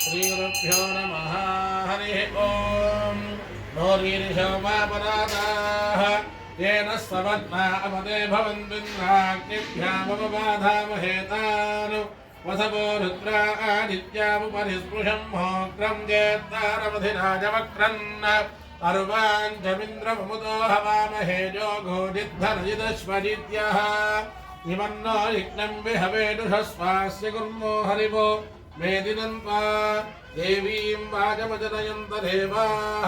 श्रीगुरुभ्यो नमः हरिः ओम् नोर्वीरिशोमापराधाः येन स्वपत्ना अपदे भवन्विन्द्राग्निभ्यामपबाधामहेतान् वसवो रुद्रा आदित्यामुपरिस्पृशं भोग्रं जेत्तारमधिराजवक्रन् अर्वाञ्चमिन्द्रमुदो हवामहे जोगोदिद्धरजिदश्वजित्यः इमन्नो यज्ञं विहवेदुषस्वास्य कुर्मो हरिवो मेदिनन्वा देवीं वाजमजनयन्त देवाः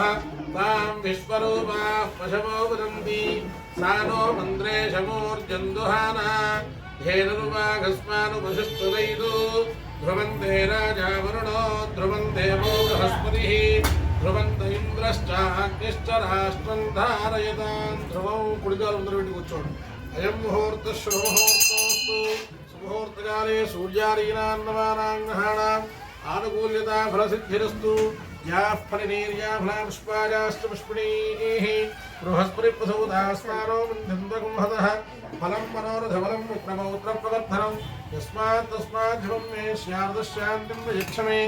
तां विश्वरूपाः पशवो वदन्ति सा नो मन्द्रेशमूर्जन्दुहाना धेनुर्वाघस्मानुपशुस्तुदैदु ध्रुवन्ते राजा वरुणो ध्रुवन्ते वो बृहस्पतिः ध्रुवन्त इन्द्रश्चाग्निश्च राष्ट्रं धारयतां ध्रुवौ कुडिकालुंदरबెట్టి కూర్చోండి అయం ముహూర్త శుభముహూర్తోస్తు मुहूर्तकाले सूर्यादीनान्नवानां आनुकूल्यता फलसिद्धिरस्तु याः फलिनीर्या फलापुष्पायाश्च पुष्पिणीः बृहस्पतिप्रसूतास्मानो मन्दिन्दकुम्भतः फलं मनोरथफलं विक्रमौत्रप्रवर्धनं यस्मात्तस्माद्धवं मे स्यार्दशान्तिं प्रयच्छ मे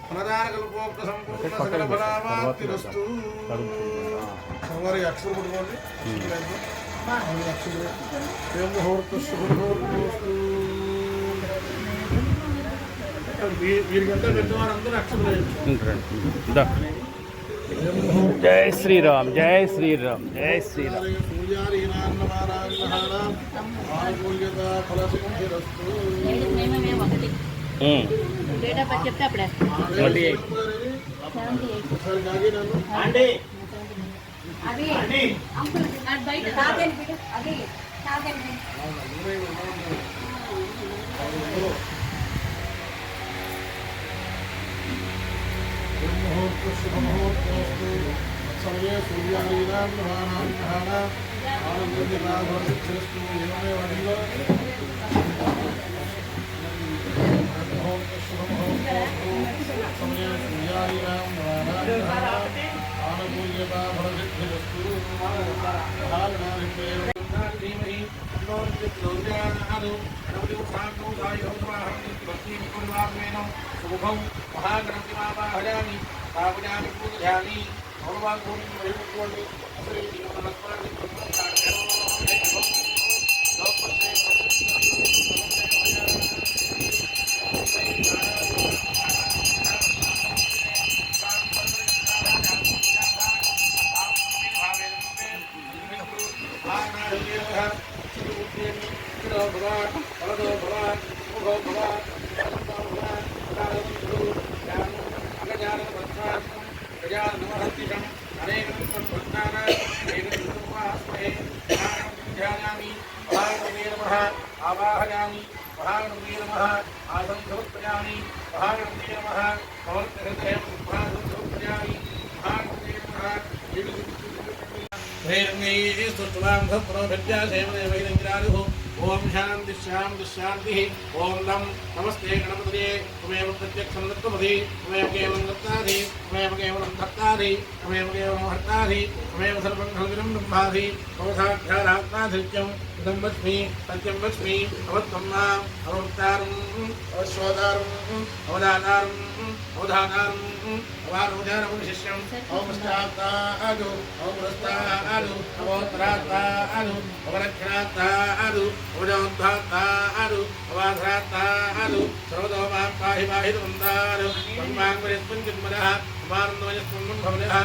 फलदानकल्पोक्तसम्पूर्णसकलफलामाप्तिरस्तु अक्षर पట్టుకోండి मुहूर्त शुभमुहूर्तोस्तु जय श्री राम जय श्री राम जय Shri Ram date of birth చెప్తే అప్పుడే मुहूर्त शुभमुहूर्तोस्तु समये सूर्यादीनां नवानां ग्रहाणां आनन्दनिराभरसिद्धिरस्तु एवमेव मुहूर्त शुभमुहूर्तोस्तु समये सूर्यादीनां नवानां ग्रहाणां आनुकूल्यताफलसिद्धिरस्तु धीमहि सुमुखं महागणपतिमावाहयामि तावजामि पूजयामि भगवान् वैकुण्ठे श्री नमस्कारामि आवाहयामि महागणपते नमः आसनं समर्पयामि महागणपते नमः समर्पहृदयं समर्पयामि महागणपते नमः ैरङ्गैः स्तुष्टवांसप्रोभिद्यासेवने वैरङ्गिरारुः ओम शांति शांति शांति ओम नम नमस्ते गणपतये त्वमेव प्रत्यक्षं दत्तमसि त्वमेव केवलं दत्तासि त्वमेव केवलं धत्तासि त्वमेव केवलं हर्तासि त्वमेव सर्वं खलुविदं ब्रह्मासि तव साक्षादात्माधिक्यम् इदं वच्मि सत्यं वच्मि अवत्वं माम् अववक्तारम् अवश्रोतारम् अवदातारम् अवधातारम् अवारोजारं शिष्यम् अवपश्चात्तादु अवपुरस्तादु अवोत्तरात्तादु अवरक्षणात्तादु अवजोद्धात्तादु अवाधरात्तादु सर्वतो मां पाहि पाहि त्वं तादु त्वं मां परिस्मिन् जन्मनः कुमारं भवनः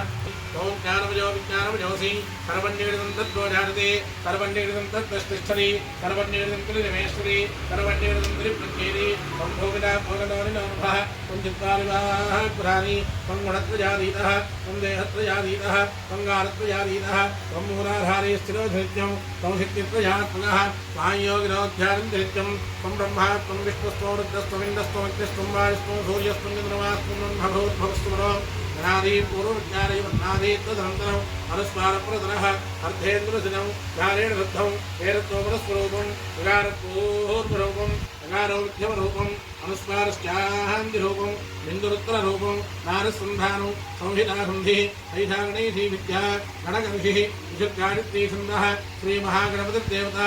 ఓం జ్ఞానమయో విజ్ఞానమయోసి కరవన్యేడిదం తద్వోజారతే కరవన్యేడిదం తద్వష్టిష్టరి కరవన్యేడిదం త్రిరమేశ్వరి కరవన్యేడిదం త్రిప్రత్యేరి ఓం భోగిదా భోగదోని నోనభః ఓం చిత్తారివాహ పురాణి ఓం గుణత్రయాదీతః ఓం దేహత్రయాదీతః ఓం గానత్రయాదీతః ఓం మూలాధారే స్థిరోధృత్యం ఓం శక్తిత్రయాత్మనः వాయుయోగినోధ్యానం ధృత్యం ఓం బ్రహ్మా త్వం విష్ణుస్త్వం రుద్రస్త్వం ఇంద్రస్త్వం అగ్నిస్త్వం వాయుస్త్వం సూర్యస్త్వం చంద్రమాస్త్వం బ్రహ్మభూత్భవస్త్వం గణాదీ పూర్వజ్ఞానైవన్నాదీ తదనంతరం అనుస్మారప్రదనः అర్ధేంద్రజనం జ్ఞానేన వృద్ధం వేరత్వమనస్వరూపం వికారత్వోర్వరూపం వికారౌధ్యమరూపం అనుస్మారశ్చాహాంతిరూపం బిందురుత్తరరూపం నారసంధానం సంహితాసంధి ఐధాగణైధీ విద్యా గణగంషిః విశుద్ధాడిత్రీఛन्दः శ్రీమహాగణపతిర్దేవత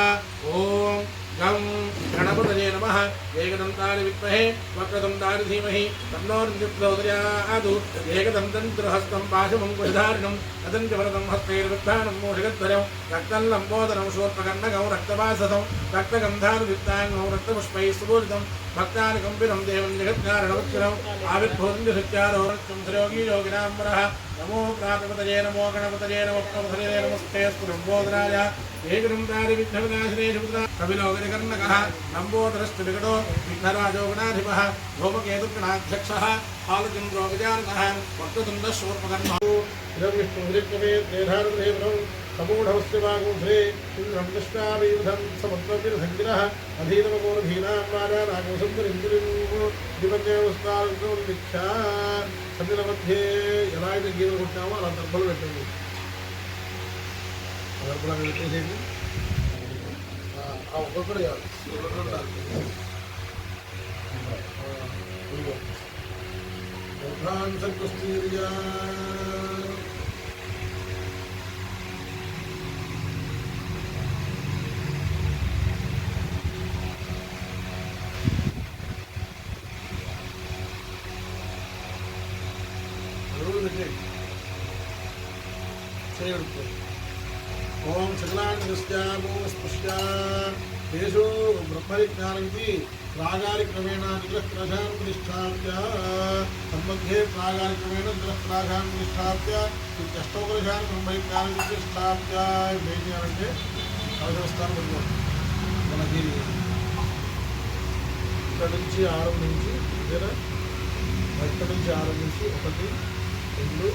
ఓం గం గణపతయే నమః ఏకదంతాయ విద్మహే వక్రతుండాయ ధీమహి తన్నో ప్రచోదయాత్ ఏకదంతం త్రిహస్తం పాశమంకుశధారిణం అదంచ వరదం హస్తైర్విద్ధానం మూషికధ్వరం రక్తం లంబోదరం శూర్పకర్ణకం రక్తవాససం రక్తగంధానుయుక్తాంగం రక్తపుష్పైः సుపూరితం భక్తాని కంపితం దేవం జగత్కారణవత్సరం ఆవిర్భూతం సత్యారోహం శ్రేయోగి యోగినాంబరః నమో ప్రాతపతయే నమో గణపతయే నమో ప్రభుతయే నమస్తే లంబోదరాయ ఏకరం దారి విఘ్నవినాశనే సుపుత్ర కవిలోకనికర్ణకः లంబోదరస్తు వికటో విఘ్నరాజో గణాధిపः ధూమకేతుగణాధ్యక్షः హాలచంద్రో గజాననः వక్రతుండः శూర్పకర్ణः ఇదం విష్ణుర్విక్రమే త్రేధారుదేవరం సమూఢవస్యవాగుంధ్రే ఇంద్రం కృష్ణావీధం సముద్రవిరసంగినः అధీనమగోరధీనాం రాజా రాఘవసుందరింద్రిం దివన్యవస్థాలిఖ్యా సంధిల మధ్యే ఎలా అయితే గీతలు కొట్టామో అలా దర్భలు పెట్టండి దర్భలు పెట్టేసేయండి ఒక్కొక్కడు కాదు సంకుస్తీర్యా ఓం సకలాంగస్పృశ్యా దేశో బ్రహ్మవిజ్ఞానంతి ప్రాగారిక్రమేణ నిగ్రహ్రాఘాన్ ప్రతిష్టాప్య తన్मध्ये ప్రాగారిక్రమేణ నిగ్రహ్రాఘాన్ ప్రతిష్టాప్య అష్టోపరిశాన్ బ్రహ్మవిజ్ఞానం ప్రతిష్టాప్య ఏం చేయాలంటే అవసరస్థానం పడుకోండి మనకి ఇక్కడ నుంచి ఆరంభించి లేదా ఇక్కడ నుంచి ఆరంభించి 1 2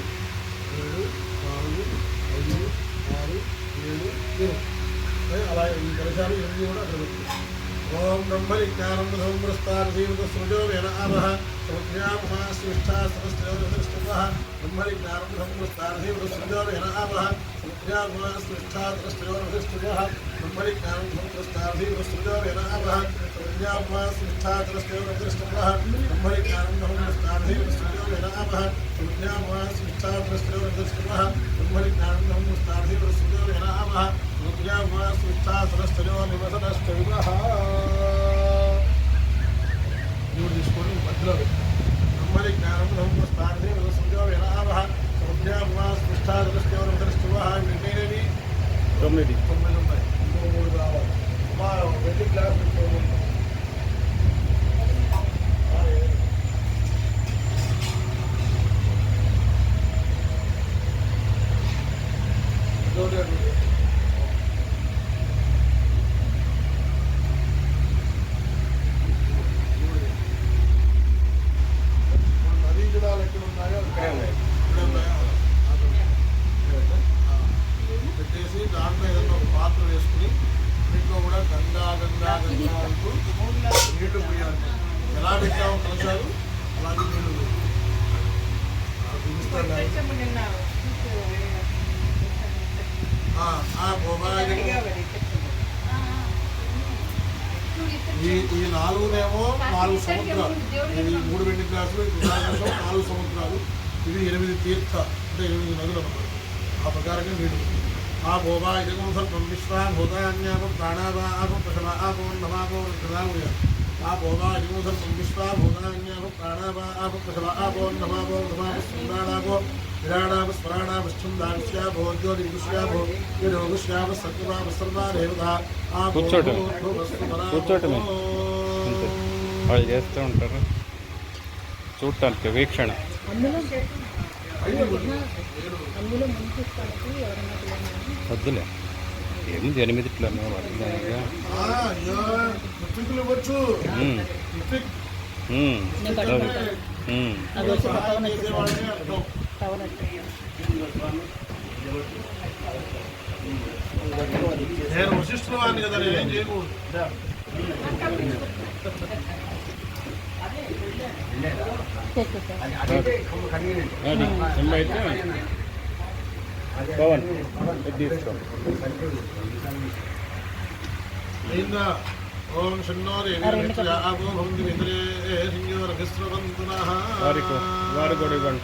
3 4 5 6 7 8 అలా ఈ కలశాలు 8 కూడా అక్కడ పెట్టి ఓం బ్రహ్మవిజ్ఞానం సంవృస్తారధీమృతసృజో వేనామః సముద్ర్యామః శ్రేష్ఠా సరస్త్రయోదృష్టవః బ్రహ్మవిజ్ఞానం సంవృస్తారధీమృతసృజో వేనామః సముద్ర్యామః శ్రేష్ఠా సరస్త్రయోదృష్టవః బ్రహ్మవిజ్ఞానం సంవృస్తారధీమృతసృజో వేనామః సముద్ర్యామః శ్రేష్ఠా సరస్త్రయోదృష్టవః బ్రహ్మవిజ్ఞానం సంవృస్తారధీమృతసృజో వేనామః సముద్ర్యామః శ్రేష్ఠా సరస్త్రయోదృష్టవః బ్రహ్మవిజ్ఞానం సంవృస్తారధీమృతసృజో వేనామః సముద్ర్యామః శ్రేష్ఠా సరస్త్రయోనివసనష్టవివః దేవుడు తీసుకొని మధ్యలో బ్రహ్మవిజ్ఞానం సంవృస్తారధీమృతసృజో వేనామః సముద్ర్యామః శ్రేష్ఠా సరస్త్రయోనివసనష్టవివః ఎన్నైనవి 9 ఉన్నాయి ఇంకో 3 రావాలి మా వెడ్డింగ్ క్లాస్ పెట్టుకోవాలి నదీ జలాలు ఎక్కడ ఉన్నాయో పెట్టేసి దాంట్లో ఏదైనా ఒక పాత్ర వేసుకుని దీంట్లో కూడా గంగా గంగా గంగా అంటూ నీళ్లు పోయాలి. ఎలా పెట్టామో కలిసారు అలాగే నీళ్లు ఈ 4నేమో 4 సముద్రాలు, ఇది 3 వెండి గ్లాసులు, 4 సముద్రాలు, ఇది 8 తీర్థ అంటే 8 నదులు అన్నమాట. ఆ ప్రకారంగా నీళ్ళు ఆ భోగా ఇదగం సర్వం విశ్వాభూతాన్యాపం ప్రాణాపాపం ప్రసవాపం నవాపం ప్రధాన ఆ భోగా ఇదగం సర్వం విశ్వాభూతాన్యాపం ప్రాణాపాపం ప్రసవాపం నవాపం నవాపస్మరాణాపో విరాణాప స్మరాణాపశ్చందాశ్యాభో జ్యోతిశ్యాభో యోగుశ్యాప సత్యపాప సర్వాదేవత ఆ కూర్చోటమే వాళ్ళు చేస్తూ ఉంటారు చూడటానికి వీక్షణ. వద్దులే ఏముంది 8 అయ్యో మెట్రిక్లు ఇవ్వచ్చు మెట్రిక్ సహాయం చేసేవాళ్ళని అర్థం. నేను వశిష్ఠుల వాడిని కదా, నేనేం చేయకూడదు. పవన్ తీసుకో అయిందా? ఓం షణ్ణోదేవి ఆపో భవంతి మిత్రే సింగోరభిస్రవంతునః. వారు కూడా ఇవ్వండి.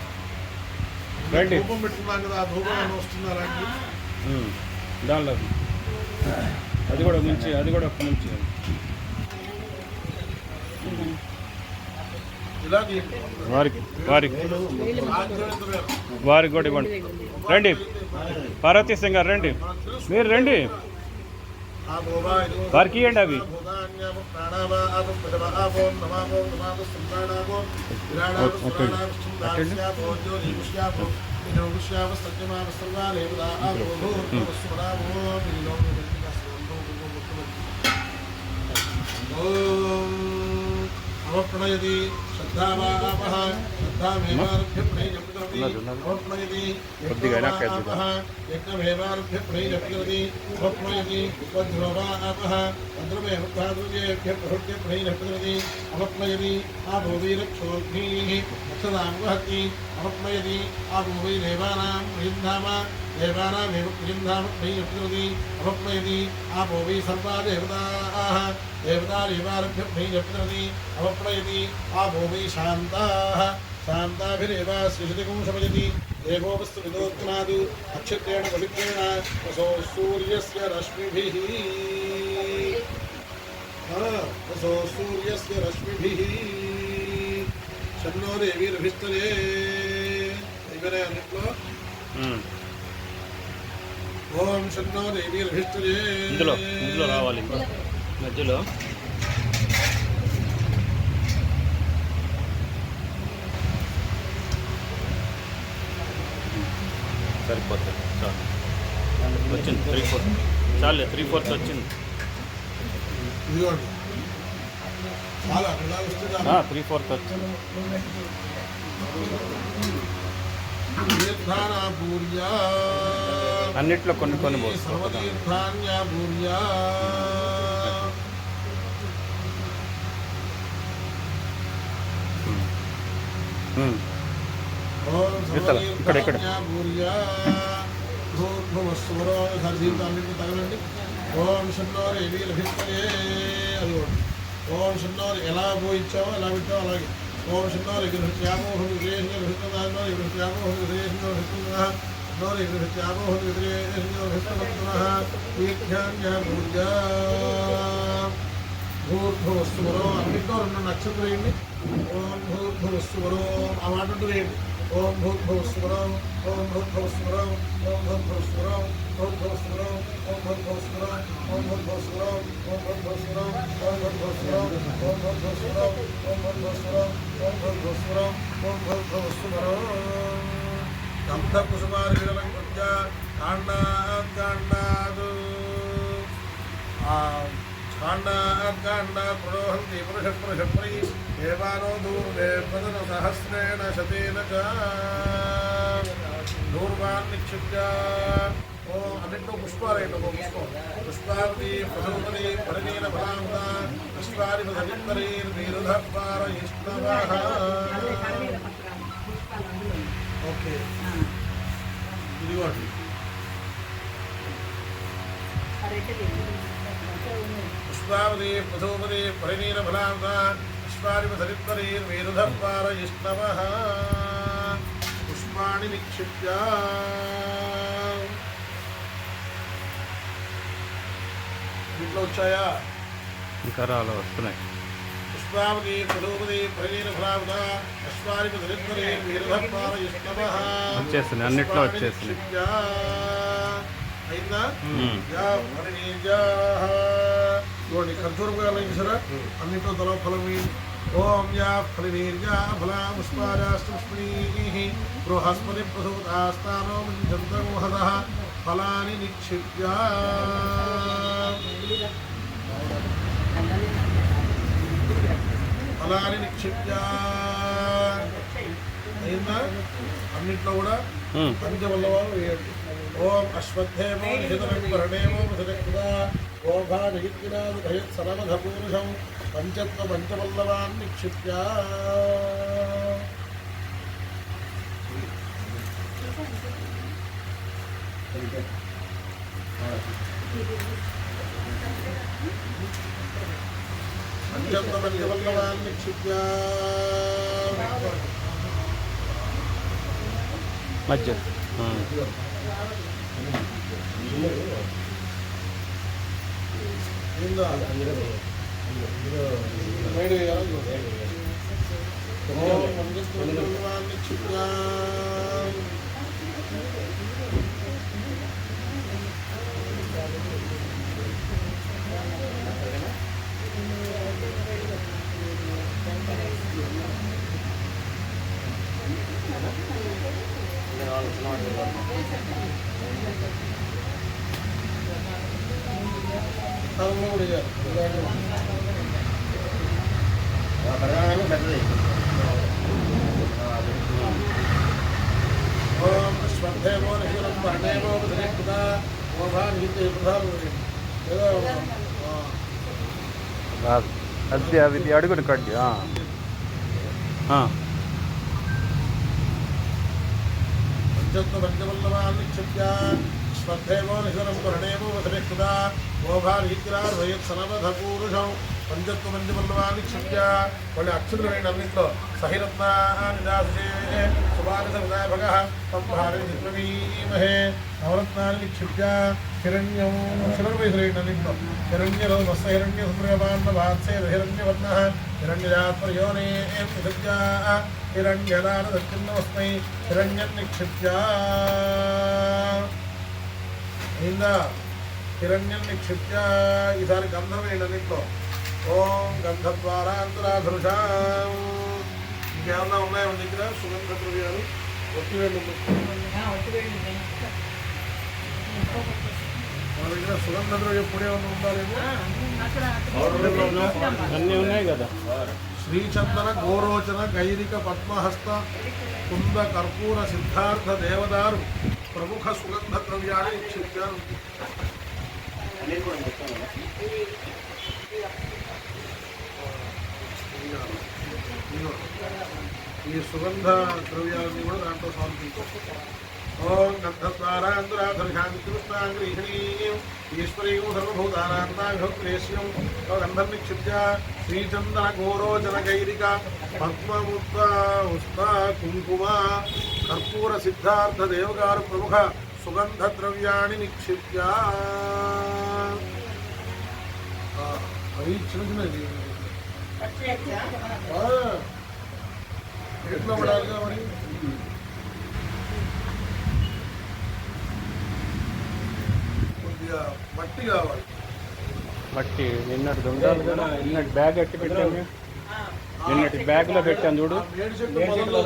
రండి ధూపం పెట్టుకున్నాం కదా, ఆ ధూపం వస్తుంది అలాంటి దానిలో అది కూడా ముంచి ఒక ముంచి ఇలా వారికి కూడా ఇవ్వండి. రండి పార్వతీ సింగ్ గారు రండి, మీరు రండి, వారికి ఇవ్వండి అవి. అవప్రణయతి శ్రద్ధావాపః శ్రద్ధామేవారభ్య ప్రణయతి అవప్రణయతి యజ్ఞవాపః యజ్ఞమేవారభ్య ప్రణయతి అవప్రణయతి వజ్రవాపః వజ్రమేవ భాద్రయేభ్య ప్రహృత్య ప్రణయతి అవప్రణయతి ఆభూవైరక్షోగ్నిః రక్షదాంవహతి అవప్రణయతి ఆభూవైరేవానాం ప్రియంధామ దేవానామేవ ప్రియంధామ ప్రణయతి అవప్రణయతి ఆభూవై సర్వా దేవతాః దేవతారేవారభ్య ప్రణయతి అవప్రణయతి ఆభూవై శాంతాః శాంతాభిరేవ శ్రీశతికం శమయతి దేవోపస్తు విదోత్నాదు నక్షత్రేణ పవిత్రేణ వసో సూర్యస్య రశ్మిభిః వసో సూర్యస్య రశ్మిభిః షణ్ణో దేవీరభిస్తరే. ఇవరే అన్నిట్లో ఓం షణ్ణో దేవీరభిస్తరే. ఇందులో రావాలి మధ్యలో. సరిపోతుంది చాలు, వచ్చింది 3/4 చాలే, 3/4 వచ్చింది. ఇదిగోండి చాలా ఇలా వస్తుందా? 3/4 వచ్చింది. తీర్థానాపూర్యా అన్నిట్లో కొన్ని పోస్తుంది. సర్వతీర్థాన్యాపూర్యా ఇక్కడ అన్నింటి తగలండి. ఓం షణ్ణోరు ఏవి లభిస్తాయే. అది ఓం షణ్ణోరు ఎలా పోయించామో ఎలా పెట్టామో అలాగే. ఓం షణ్ణోరు ఎగురుత్యామో హృదయంగా లభిస్తున్నాను ఎగురుత్యామో హృదయంగా లభిస్తున్నా నోరు ఎగురుత్యామో హృదయంగా లభిస్తున్నా వీక్షాన్యాపూర్యా భూర్భువస్సువరో. అన్నింటిలో 2 నక్షత్రం వేయండి. ఓం భూర్భువస్సువరో ఆ మాట వేయండి. ఓం భూర్భువస్సువరం ఓం భూర్భువస్సువరం ఓం భూర్భువస్సువరం ఓం భూర్భువస్సువరం ఓం భూర్భువస్సువరం ఓం భూర్భువస్సువరం ఓం భూర్భువస్సువరం ఓం భూర్భువస్సువరం ఓం భూర్భువస్సువరం ఓం భూర్భువస్సువరం ఓం భూర్భువస్సువరం ఓం భూర్భువస్సువరం. గంధకుసుమారిలంకృత్య కాండాద్ కాండాద్ పురోహంతి పురుషప్రై దేవానో దూర్వే పదన సహస్రేణ శతేన చ దూర్వాన్ నిక్షిప్య. ఓ అన్నింటిలో పుష్పాలు ఒక పుష్పం. పుష్పావతి ప్రసూపతి పరిణీల ఫలాంత పుష్పాని పదనిత్తరైర్వీరుధపార ఇష్ణవః. ఓకే ఇదిగోండి పుష్పావతి ప్రసూపతి పరిణీల ఫలాంత పుష్పాని పదనిత్తరైర్వీరుధపార ఇష్ణవః. పుష్పాణి నిక్షిప్య. ఇంట్లో వచ్చాయా? ఇంకా రాలో వస్తున్నాయి. పుష్పావతి ప్రసూపతి పరిణీల ఫలాంత పుష్పాని పదనిత్తరైర్వీరుధపార ఇష్ణవః. వచ్చేస్తున్నాయి, అన్నిట్లో వచ్చేస్తున్నాయి. అయిందా? ఇదిగోండి ఖర్జూరం కావాలి చూసారా? అన్నింటిలో తల ఫలం వేయండి. ఓం యా ఫలివీర్యా ఫలా పుష్పారాష్ట్రపుష్పణీః బృహస్పతి ప్రసూతాస్తానో మంజంతమోహదః ఫలాని నిక్షిప్య ఫలాని నిక్షిప్య అయిందా? అన్నిట్లో కూడా పంచవల్లవాలు వేయండి. ఓం అశ్వత్థేమో నిహితరం కరణేమో మృతకృత ఓఘాదహిత్కిరాదయత్ సరవధపూరుషం పంచత్వ పంచవల్లవాన్ నిక్షిప్య పంచత్వ పంచవల్లవాన్ నిక్షిప్య మధ్య పెద్దది ఓం స్వర్ధేమో నిహితం వర్ణేమో మృతకృత ఓఘాదహిత్య ప్రధానం రాదు అది అది అడుగుని కట్ పంచత్వ పంచవల్లవాన్ నిక్షిప్య స్వర్ధేమో నిహితం వర్ణేమో మృతకృత ఓఘాదహిత్యరాధయత్ సనవధపూరుషం పంచత్వ పంచవల్లవాన్ నిక్షిప్య వాళ్ళ అక్షరులు వేయండి అన్నింటిలో సహిరత్నానిదాసే సుభారత వినాయభగ సంభారమీమహే నవరత్నాన్ని నిక్షిప్య హిరణ్యం అక్షరం వేసిరేయండి అన్నింటిలో హిరణ్యలో మత్స హిరణ్య సుప్రియపాన్న వాత్సే హిరణ్యవర్ణ హిరణ్యజాత్మయోనే విసర్జ హిరణ్యదాన దక్షిణమస్మై హిరణ్యం నిక్షిప్య అయిందా? హిరణ్యం నిక్షిప్య ఈసారి గంధం వేయండి అన్నింటిలో ఓం గంధద్వారాంతరాధృషాం ఇంకేమన్నా ఉన్నాయా మన దగ్గర సుగంధ ద్రవ్యాలు? ఒట్టివేళ్ళు మన దగ్గర సుగంధ ద్రవ్యం ఎప్పుడేమన్నా ఉండాలేమో. అన్నీ ఉన్నాయి కదా. శ్రీచందన గోరోచన గైరిక పద్మహస్త కుంద కర్పూర సిద్ధార్థ దేవదారు ప్రముఖ సుగంధ ద్రవ్యాన్ని నిక్షిప్యారు. ఈ సుగంధ ద్రవ్యాలన్నీ కూడా దాంట్లో సమర్పించారు. ఓం గంధద్వారాంతరాధర్షాంతికృష్ణాంగ్రీహిణీం ఈశ్వరీం సర్వభూతానాంతావిభక్త్రేష్యం గంధం నిక్షిప్య శ్రీచందన గోరోచన గైరిక పద్మముక్త ఉస్తా కుంకుమ కర్పూర సిద్ధార్థ దేవగారు ప్రముఖ సుగంధ ద్రవ్యాన్ని నిక్షిప్య. అవి చిన్న చిన్నది ఎట్లా పడాలిగా మరి. కొద్దిగా మట్టి కావాలి. మట్టి నిన్నటి ఉండాలి కదా. నిన్నటి బ్యాగ్ ఎట్టి పెట్టాము. నిన్నటి బ్యాగ్లో పెట్టాను చూడు. ఆ మేడి చెట్టు మొదల్లో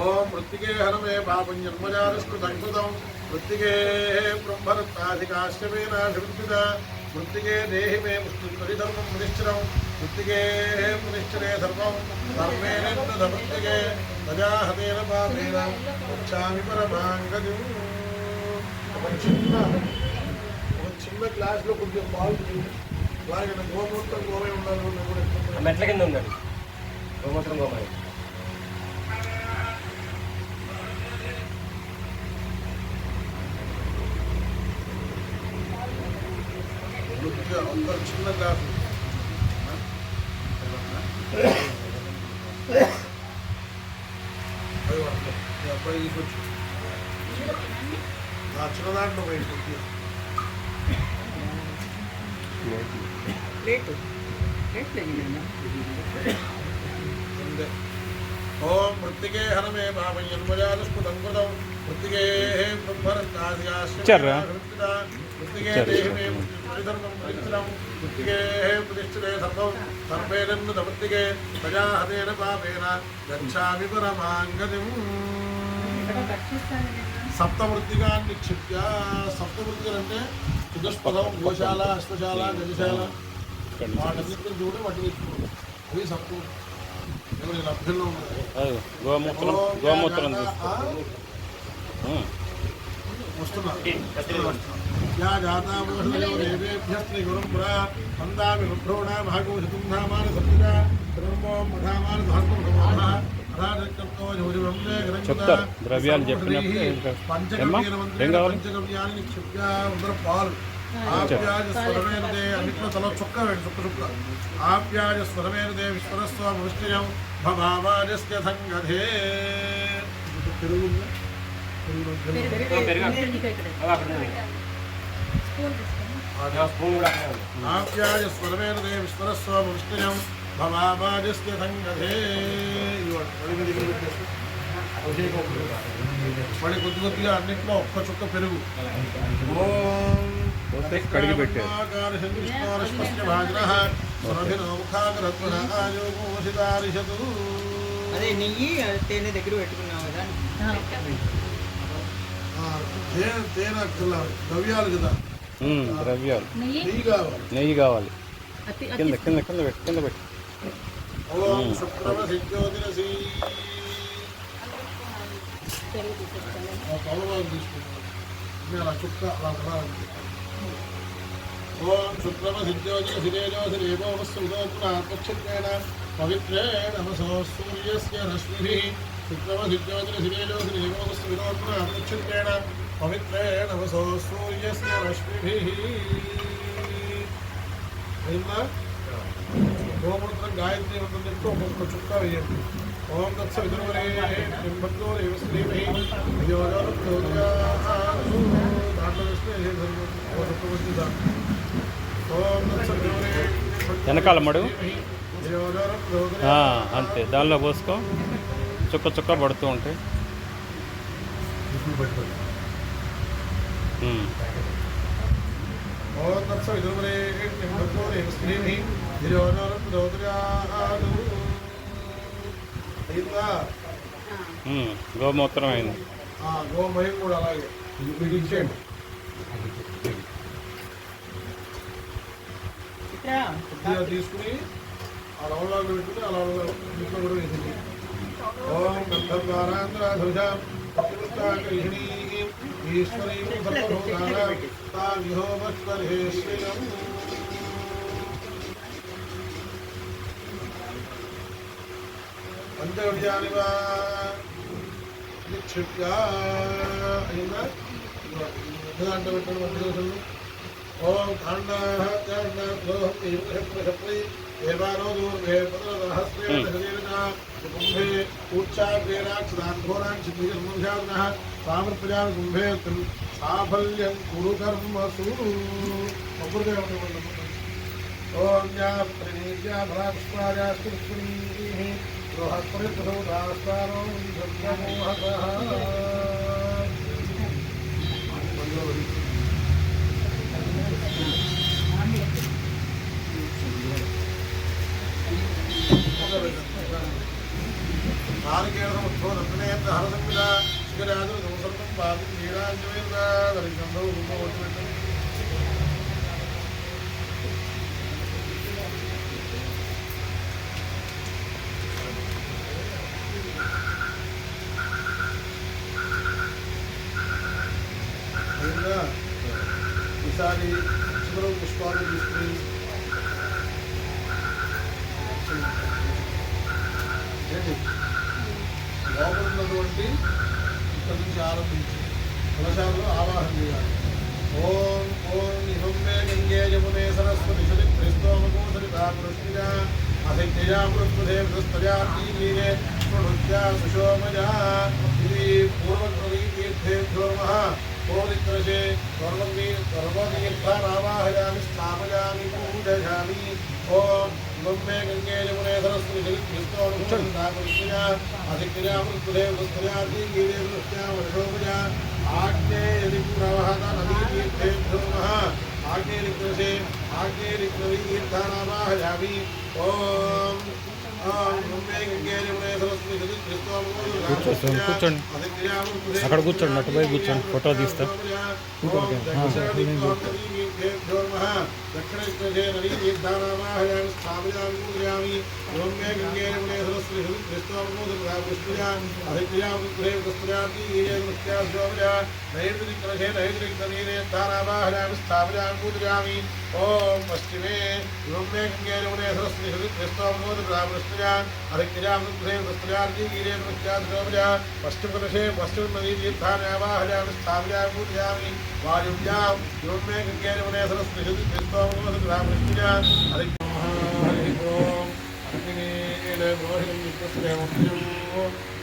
ఓం మృత్తికే హరమే పాపం జన్మజారస్తు సంకృతం మృత్తికే బ్రహ్మరత్నాధికాశ్యమేనాభివృద్ధిత మృత్తికే దేహి మే ముష్టిధర్మం మునిశ్చరం మృత్తికే మునిశ్చరే సర్వం ధర్మేనేంద్ర మృత్తికే ప్రజాహతేన పాపేన వచ్చామి పరమాంగతి. ఒక చిన్న గ్లాస్లో కొద్దిగా పాలు అలాగే గోమూత్రం గోమై ఉండాలి. మెట్ల కింద ఉన్నాడు గోమూత్రం గోమై. ఒక చిన్న గ్లాసు అబ్బాయి తీసుకొచ్చు ఆ చిన్న దాంట్లో బయట ఓం మృత్తికే హనమే పాపం జన్మజాలస్ఫుతం కృతం మృత్తికే బ్రహ్మరత్నాధికాశ్చర్రా మృతికే దేహమే పరిధర్మం పరిచలం మృతికే ప్రతిష్ఠితే సర్వం సర్వేరన్న తమృతికే ప్రజాహతేన పాపేన గచ్ఛామి పరమాంగతిం సప్తమృతిగా నిక్షిప్య సప్తమృతికలు అంటే చతుష్పదం గోశాల అశ్వశాల గజశాల వాటన్నిటిని చూడ వాటి తెచ్చుకోండి అవి సప్తం ఎవరి లభ్యంలో ఉన్నాయి అది గోమూత్రం వస్తున్నారు యా జాతామోషదేవేభ్యస్త్రీగురం పురా వందామి రుద్రోణ భాగో శతుంధామాన సప్తిగా త్రిరంబోం మఠామాన సహస్రం చెప్తారు ద్రవ్యాలు చెప్పినప్పుడు పంచగవ్యాన్ని నిక్షిప్య అందరూ పాలు ఆప్యాజ స్వరమేనదే అన్నిట్లో తల చుక్క వేడు చుక్క చుక్క ఆప్యాజ స్వరమేనదే విశ్వరస్వ ముష్టియం భవాజస్య సంగధే తెలుగు ఆప్యాజ స్వరమేనదే విశ్వరస్వ ముష్టియం భవాజస్య సంగధే మళ్ళీ కొద్ది కొద్దిగా అన్నింటిలో ఒక్క చుక్క పెరుగు కడిగి పెట్టారు అదే నెయ్యి తేనె దగ్గర పెట్టుకున్నావు కదా తేనె ద్రవ్యాలు కదా ద్రవ్యాలు నెయ్యి కావాలి నెయ్యి కావాలి కింద కింద కింద పెట్టి కింద పెట్టి ఓం శుక్రవసిజ్యోతిరసి పౌలవాళ్ళు తీసుకున్నాను అలా చుక్క అలా పడాలి ఓం శుక్రవసిజ్యోతిరసిరేజోసిరేవోమస్సుదోత్రాత్మక్షత్రేణ పవిత్రేణ నమసో సూర్యస్య రశ్మిభిః శుక్రవసిజ్యోతిరసిరేజోసిరేవోమస్సుదోత్రాత్మక్షత్రేణ పవిత్రేణ నమసో సూర్యస్య రశ్మిభిః అయిందా గోమూత్రం గాయత్రి మంత్రం చెప్తూ ఒక్కొక్క చుక్క వేయండి ఓం దత్స విదుర్వరే నింభద్రో రేవశ్రీమహి దాంట్లో వేస్తే ఓం దత్స విదుర్వరే వెనకాల మడు అంతే దానిలో పోసుకో చుక్క చుక్క పడుతూ ఉంటాయి ఓం దత్స విదుర్వరే నింభద్రో రేవశ్రీమహి గోమూత్రం అయింది గోమయం కూడా అలాగే మీకు ఇచ్చేయండి కొద్దిగా తీసుకుని ఆ రౌండ్లాగా పెట్టుకుని అలా ఇంట్లో కూడా వేసింది ఓం గంధర్వారాంధ్రాధుజాం పతిపుత్రాగ్రహిణీ ఈశ్వరీం సర్వభూతానాం తామిహోమస్పర్హేశ్వరం పంచగవ్యాని వా నిక్షిప్య అయిందా దాంట్లో పెట్టండి పంచదోషులు ఓం ఖాండాహత్యాహ్లోహప్రై దేవానో దూర్భే పదరహస్రేణే ఉచ్చాగ్రేరాక్షదాఘోరాన్ చిద్విజన్ముషాగ్నః సామర్ప్రజాన కుంభే సాఫల్యం కురు కర్మసు అమృతే ఓం జ్ఞా ప్రణీత్యా ఫలాపుష్పాయాస్తుష్పణీః గృహస్పరిప్రసౌదాస్తానో ధర్మమోహకః నాలుగేళ్లముద్భోదర్శనేంద్ర హరసంవిద శిఖరాజు సంసర్గం బాధి నీరాంజవేంద్ర దరిగంధో పెట్టండి ఈసారి చివరి పుష్పాలు తీసుకుని లోపల ఉన్నటువంటి ఇక్కడి నుంచి ఆరంభించి కలశాలలో ఆవాహన చేయాలి ఓం ఓం ఇహం మే గంగే యమునే సరస్వతి సరి క్రైస్తవమకో సరితా పురుష్టిగా అసత్యజా పురుష్పదే వృస్తజా తీరే స్వృత్యా సుశోమజా ఇది పూర్వకృతి తీర్థేభ్యో నమః ఓమిత్రశే సర్వతీర్థానావాహయామి స్థాపయామి పూజయామి ఓం ఇమం మే గంగే యమునే సరస్వతి జలి క్రీస్తోనుష్ఠా అధిక్రియా మృత్యుదే వృస్తయా తీరే వృత్యా వర్షోపజా आग्नेयदिक्प्रवहत नदीतीर्थेभ्यो नमः आग्नेयदिक्प्रदेशे आग्नेयदिक्प्रवीतीर्थानावाहयामि ॐ కూర్చోండి అక్కడ కూర్చోండి అటు పోయి కూర్చోండి ఫోటో తీస్తా ओम पश्चिमे योमे गंगे यमुने सरस्वती कृष्णोमोद ब्राह्मणस्त्या अधिक्रियामृते वस्त्रार्जी गिरे नमस्त्याद्रवजा पश्चिम प्रदेशे पश्चिम नदी तीर्थान्यावाहयामि स्थापयामि पूजयामि वायुव्यां योमे गंगे यमुने सरस्वती कृष्णोमोद ब्राह्मणस्त्या अधिक्रियामृते अग्निने मोहितं नित्यस्यमोक्षं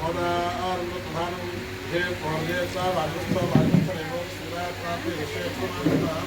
मोदा आरुणप्रधानं हे पौर्यसा वायुस्व प्राप्ति विशेषणां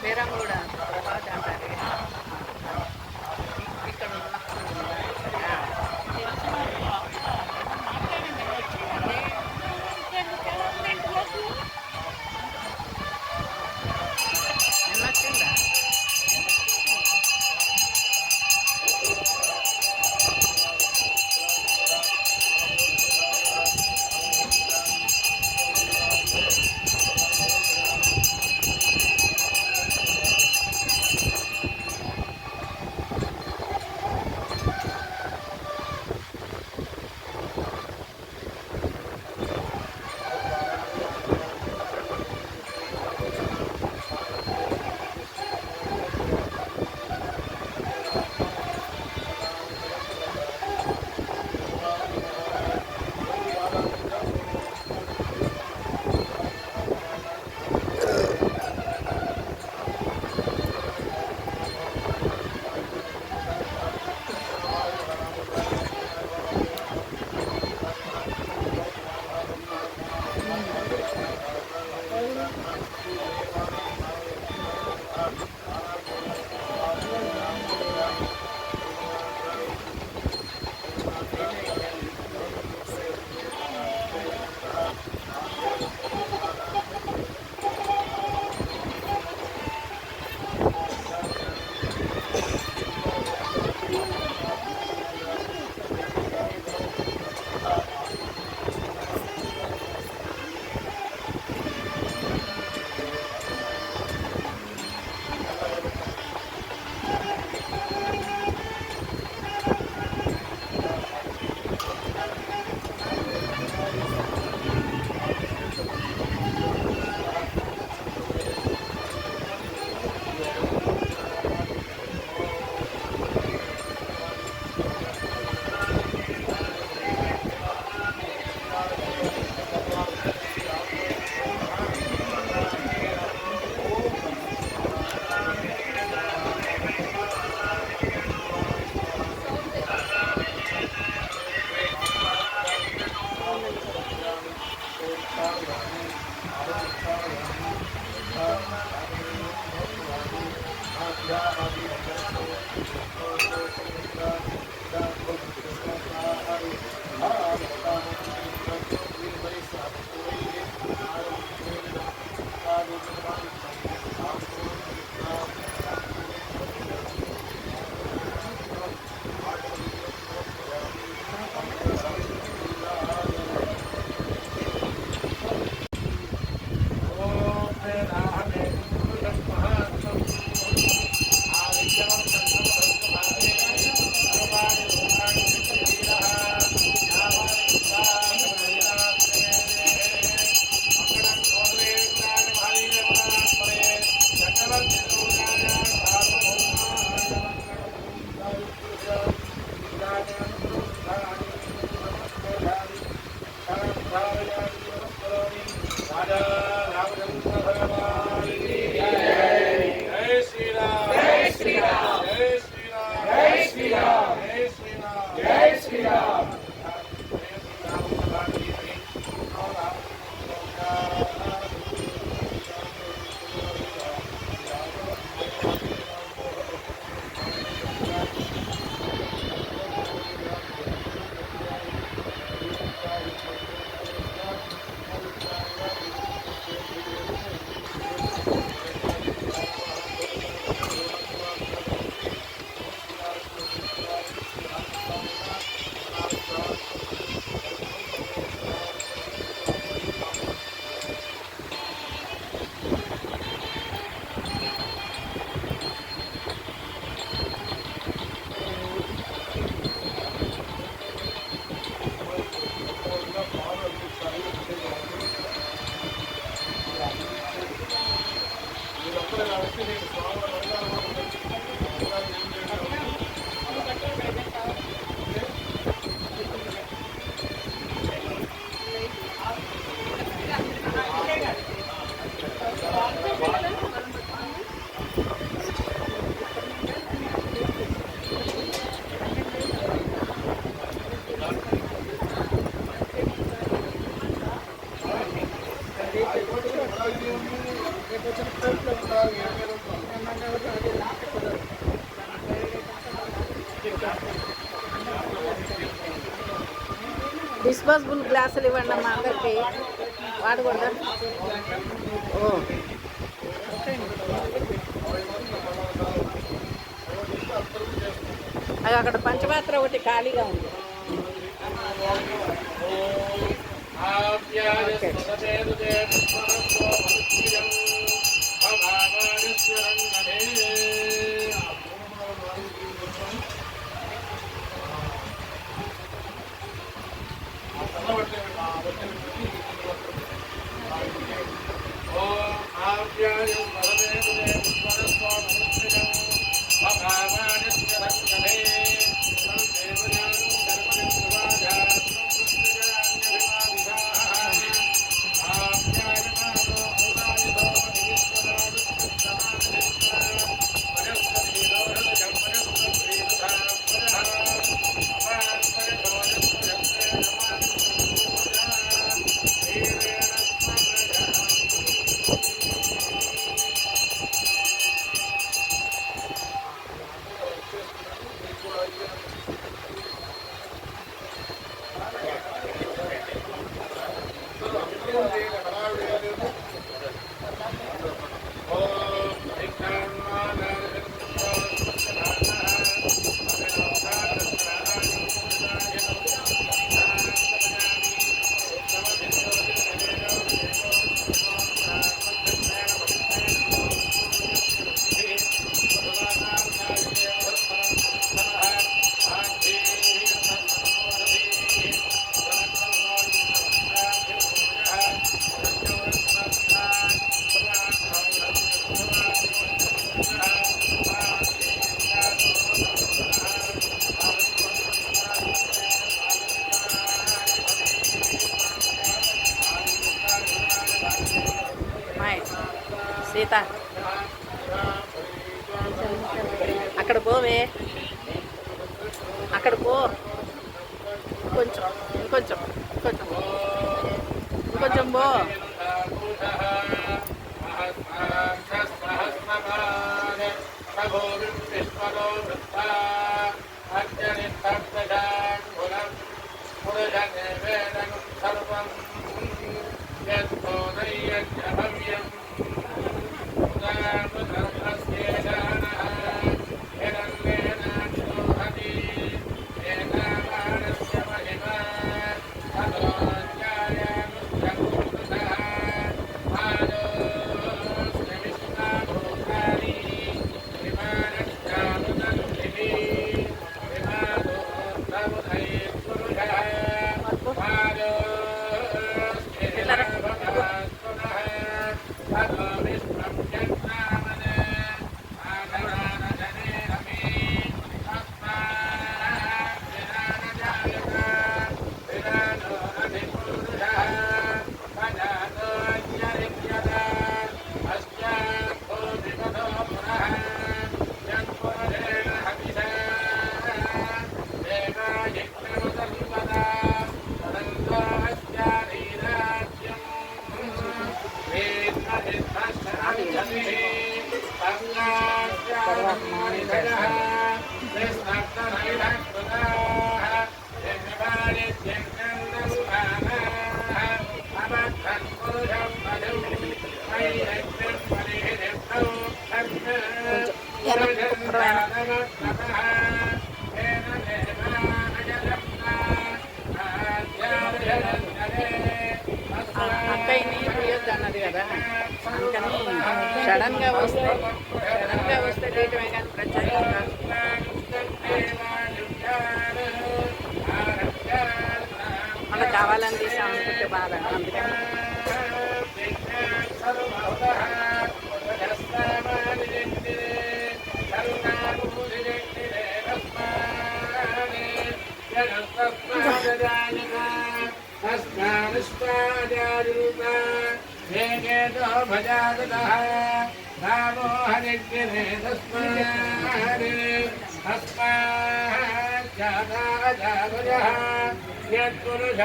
బీరంగూడ తర్వాత అంటారు ఇక్కడ వచ్చిందా డిస్పోజబుల్ గ్లాసులు ఇవ్వండి అమ్మా అందరికి వాడకూడదా ఓ అది అక్కడ పంచపాత్ర ఒకటి ఖాళీగా ఉంది సీత అక్కడ పోవే అక్కడ పో కొంచెం ఇంకొంచెం ఇంకొంచెం ఇంకొంచెం పో అక్కయ్యని పోయొద్దు అన్నది కదా అందుకని సడన్గా వస్తే చేయటమే కానీ ప్రత్యేకంగా మళ్ళీ కావాలని తీసామనుకుంటే బాధ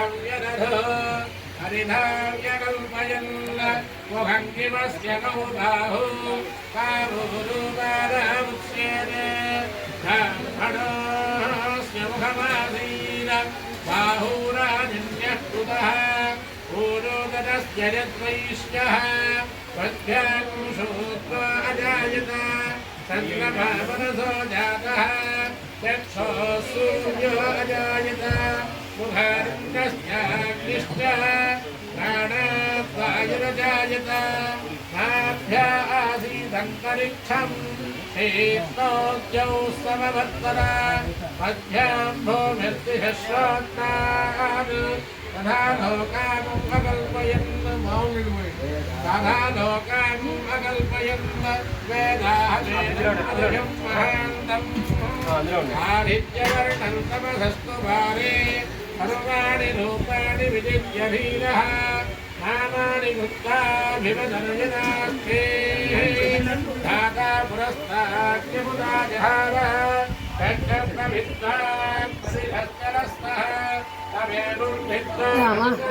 అందుకని హరిధావ్యకల్పయన్ ముఖంగిమస్య నౌ బాహు కారురుపారముచ్యేతే బ్రాహ్మణోస్య ముఖమాసీన బాహూరాజన్ यद्वैश्यः पद्भ्याङ्शोत्वा अजायत चन्द्रभावनसो जातः चक्षुः सूर्यो अजायत मुखार्कश्चाग्निश्च प्राणाद्वायुरजायत नाभ्या आसीदन्तरिक्षम् शीतोद्यौ समवर्तत मध्यां भूमिर्दिशश्रोत्रान् तथा लोकाम् अकल्पयन् वेदाहमेदं महान्तम् आदित्यवर्णं तमसस्तु भारे सर्वाणि रूपाणि विजित्य धीरः नामानि मुक्ताभिवदनयनास्ते दाता पुरस्ताद्यमुदा जहार कण्ठप्रभित्तात् परिहस्तरस्तः राम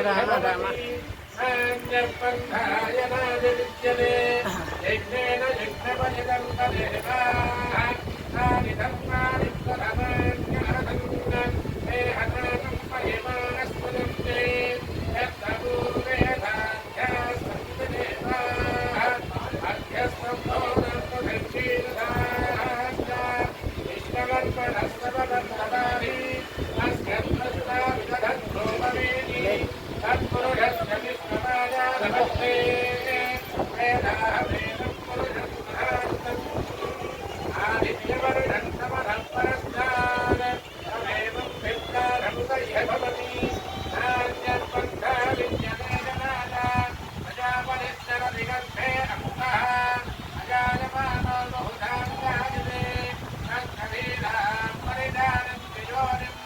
राम राम साञ्जपन्थाय नादिविद्यते यज्ञेन यज्ञपरिदं तदेवाः तानि धर्माणि प्रथमान्यहरन् ते हतानं परिमाणस्मृते यत्तपूर्वेधाध्यासंविदेवाः अध्यस्तम्भोनर्पधक्षीरदाश्च विष्णवर्पणस्तववर्तदानि अस्यत्प्रस्ताविदधद्भोमवेनि तत्पुरुषस्य विष्णवाजानमस्ते वेदाहमेनं पुरुषं महान्तम् आदित्यवर्णं तमः परस्तान् तमेवं विद्वारमुदय्य भवति नान्यत्पन्था विद्यते जनाना अजापनिश्चरधिगर्भे अमुतः अजायमानो बहुधा जायते तत्कवीनां परिधानं वियोनिम्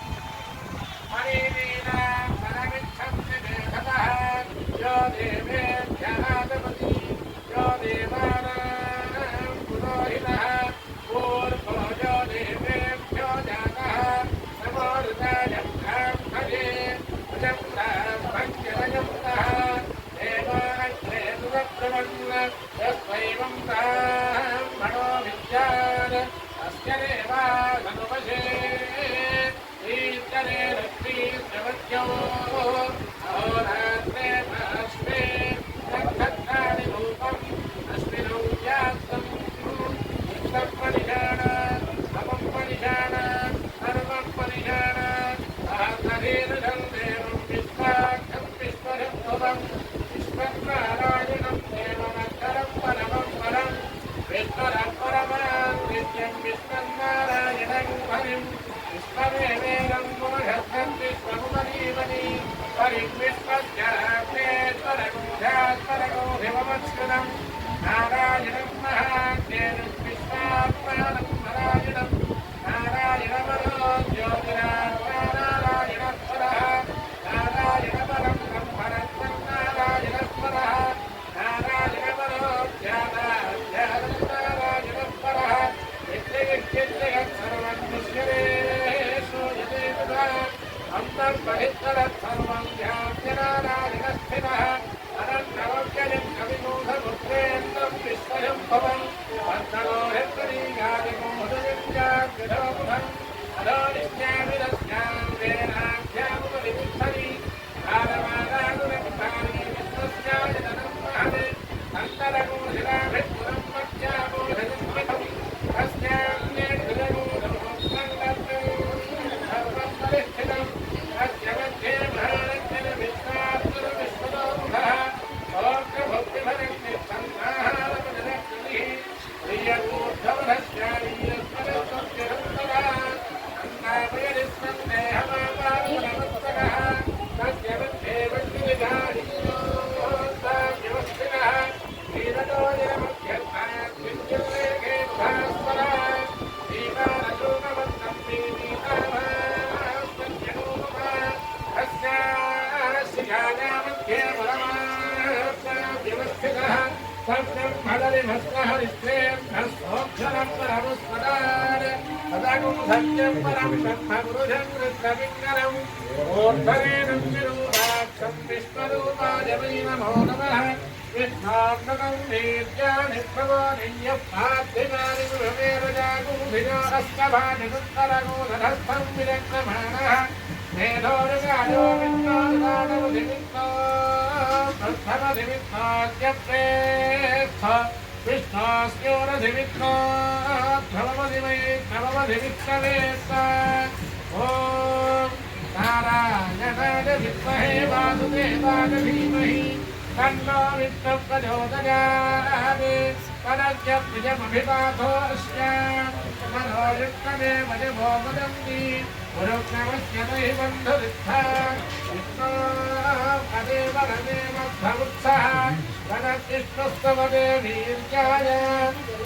मरीणीनां परमिच्छन्ति मेघतः यो देवेभ्यादपति यो देवानां पुरोहितः पूर्वो यो देवेभ्यो जातः नमो ऋतायं ब्राह्मणे भजं ब्राह्मण्यवयन्तः देवाग्रे सुरब्रवन् यस्वैवं ब्राह्मणो विद्यात् अस्य देवाननुवशे ईश्वरे लक्ष्मीश्रवत्यो अहोरात्रे पार्श्वे तद्धत्तानि रूपम् अस्मिनौ व्याप्तम् उत्तम परिशाण अपं परिशाण सर्वं परिशाण आहतरीरुधं देवं विश्वाख्यं विश्वशम्भुवं विश्वनारायणं देवमन्तरं परमं परं विश्वरं परमां नित्यं विश्वनारायणं हरिं विश्वमेवेदं पुरुषं विश्वमुपनीमनि हरिं विश्वस्यात्मेश्वरगुह्यात्मरगोभिवमत्स्कृतं नारायणं महाज्ञेनं विश्वात्मानं नारायणं नारायणमनो ज्योतिरात्मा नारायणस्वरः नारायणपरं ब्रह्मरत्नं नारायणस्वरः नारायणमनो ध्यानाध्यानं नारायणस्वरः नित्यनित्यजगत् सर्वं विश्वरे श्रूयते तदा अन्तर्बहिस्तरत् सर्वं ध्यात्य नारायणस्थितः अनन्तमव्ययं कविमूढमुद्रेन्द्रं विश्वयं भवं वन्दनो हृत्तरीगादिमोदयं जाग्रधोमुखम् अधो निश्चाविरस्यां वेनाभ्यामुपविविद्धरि कालमादानुरक्तानि विश्वस्यायतनं महदे अन्तरगूढिलाभित्पुरं मध्यामोढजन्मितं तस्यां नेत्रगूढमोक्षं सर्वं परिस्थितं तस्य मध्ये महारञ्जन विश्वात्मविश्वतोमुखः भोक्तभोक्तिभरं निःसन्नाहारपदलक्ष्मीः प्रियकूर्धवधश्चारीयस्मरस्वस्यरन्तरः अन्नापयनिस्सन्देहमापापुरमस्तकः तस्य मध्ये वज्रविधारीयोस्ताव्यवस्थितः वीरदोजनमध्यस्थात् विद्युल्लेखे भास्वरः दीपानशोकवन्तं दीपीताभास्वन्यनूपः तस्याशिखायामध्ये परमावस्थाव्यवस्थितः सत्यं हरिमस्महरिश्रेभ्यस्तोक्षरं परमुस्मदान् तदगुं सत्यं परं ब्रह्मपुरुषं रुद्रपिङ्गलम् ऊर्ध्वरेणं विरूपाक्षं विश्वरूपाय वै नमो नमः विष्णात्मकं वीर्याणि भवानियः पार्थिवानि गृहमेरजागुभिजो अस्तभानि सुन्दरगोधरस्थं विरङ्गमाणः मेधोरुगायो विष्णोर्गाणवधिविष्णो प्रथमधिविष्णोऽद्यप्रेस्थ विष्णोऽस्योरधिविष्णो ध्रुवमधिमये ध्रुवमधिविष्णवेत्त ॐ नारायणाय विद्महे वासुदेवाय धीमहि तन्नो विष्णुः प्रचोदयात् परस्य प्रियमभिपातोऽस्य मनोयुक्तमेव जपो वदन्ति गुरुक्रमस्य महि बन्धुरित्था विष्णो पदेव रमेव भवुत्सः वदद्विष्णुस्तवदे वीर्याय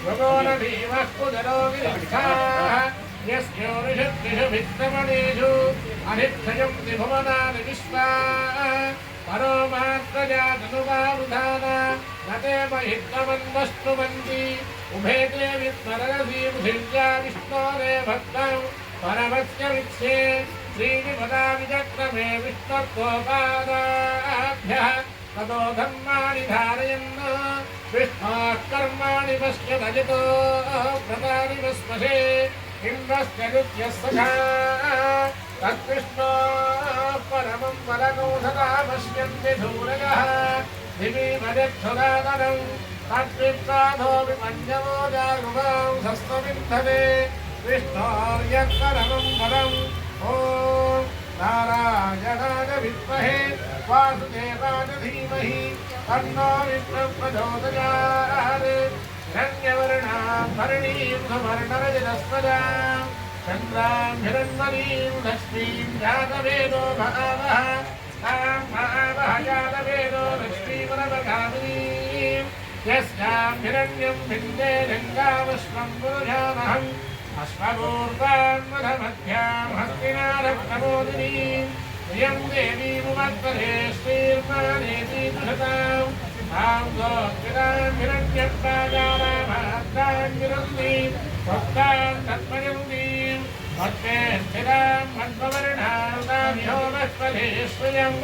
भगो न भीमः कुदरो विरक्षाः यस्योरिषद्विषु विष्णमणेषु अनिक्षयं त्रिभुवनानि विश्वा परो मात्रजातनुवारुधान न ते महित्वमन्वस्तुवन्ति उभे ते विस्मरसीमुधिर्या विष्णोरे भक्तं परमस्य वित्से श्रीनिपदानि चक्रमे विष्णुत्वोपादाभ्यः ततो धर्माणि धारयन् विष्णोः कर्माणि पश्यत यतो व्रतानि वस्महे इन्द्रस्य नित्यः सखा तत्कृष्णो परमं परमोधता पश्यन्ति धूरगः दिवि वदक्षुरादनं तद्विप्राधो विपञ्चमो जागृतां सस्तविन्धते विष्णोर्यत्परमं पदम् ॐ नारायणाय विद्महे वासुदेवाय धीमहि तन्नो विष्णुः प्रचोदयात् हिरण्यवर्णां भरणीं सुवर्णरजतस्वजां चन्द्रां हिरण्मयीं लक्ष्मीं जातवेदो भावः तां भावः जातवेदो लक्ष्मीमनवगामिनीं यस्यां हिरण्यं भिन्दे गङ्गामश्वं पुरुषामहम् अश्वपूर्वान्मधमध्यां हस्तिनारप्रबोधिनीं प्रियं देवीमुपत्पदे श्रीर्मानेति दुषतां तां गोत्रितां हिरण्यप्राजारामात्रां विरुन्नीं भक्तां तत्पयन्तीं भक्ते स्थिरां मध्ववर्णां तामिहोमस्पदे श्रियं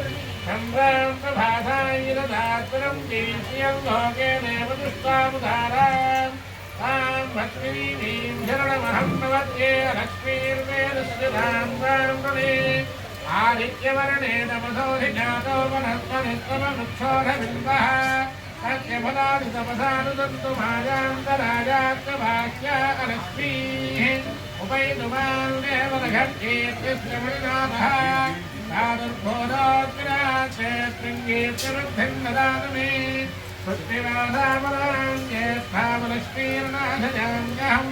चन्द्रां प्रभासायिरदात्परं श्रियं लोकेनेव दुष्टामुदाराम् तां भक्तिनीं शरणमहं प्रपद्ये लक्ष्मीर्वेदस्यतां तां प्रणे आदित्यवर्णे तपसोऽधिजातो वनस्पतिस्तमवृक्षोऽधबिम्बः तस्य फलानि तपसानुदन्तु मायान्तराजात्मभाष्या अलक्ष्मीः उपैतुमां देवनघट्येत्यस्य मणिनाथः तादुर्बोधोत्तिराक्षे शृङ्गीर्तिवृद्धिं ददातु मे पृथ्वीवासामलां ज्येष्ठामलक्ष्मीर्नाथजाङ्गहम्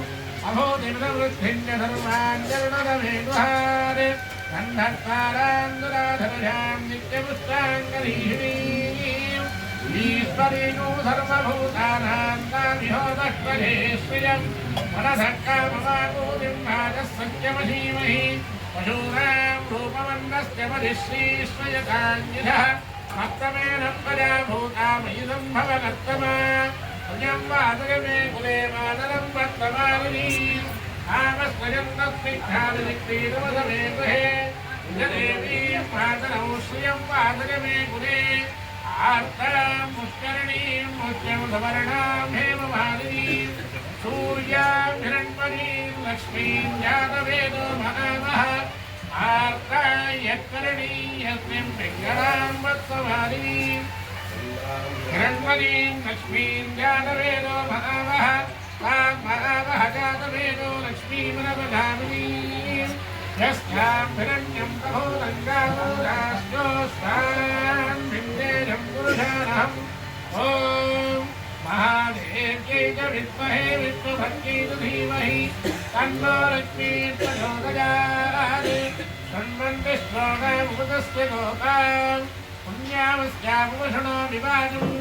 अभूतिमृतवृद्धिं च सर्वान् चरणदमेदुहारे गन्धत्वारान्दुराधरजां नित्यपुष्टाङ्गरीषिणीम् ईश्वरीनो सर्वभूतानां तामिहोदक्ष्महे श्रियं मनसः काममापूतिं भाजः सत्यमधीमहि पशूनां रूपमन्नस्य मधिश्रीश्वयताञ्जिधः भक्तमेन प्रजाभूतामयि सम्भवकर्तमा प्रियं वादगमे कुले मातरं भक्तमालिनीं कामस्वयं तत्विख्यातदिक्तीरवसमे गृहे जदेवीं मातरौ श्रियं वादगमे कुले आर्तां पुष्करणीं मुच्यं सवर्णां हेममालिनीं सूर्यां हिरण्मयीं लक्ष्मीं जातवेदो महामः आर्तायत्करणीयस्मिं पिङ्गळां वत्समालिनीं हिरण्मयीं लक्ष्मीं जातवेदो महावः तां महावः जातवेदो लक्ष्मीमनवगामिनीं यस्यां हिरण्यं प्रभोदङ्गामोदाश्चोस्तां भिन्देजं पुरुषाणहम् ॐ महादेव्यै च विद्महे विष्णुभक्त्यै च धीमहि तन्नो लक्ष्मी प्रचोदयात् तन्वन्ति श्लोकामुपतस्य लोकान् पुण्यामस्यामुपशणो विवाजम्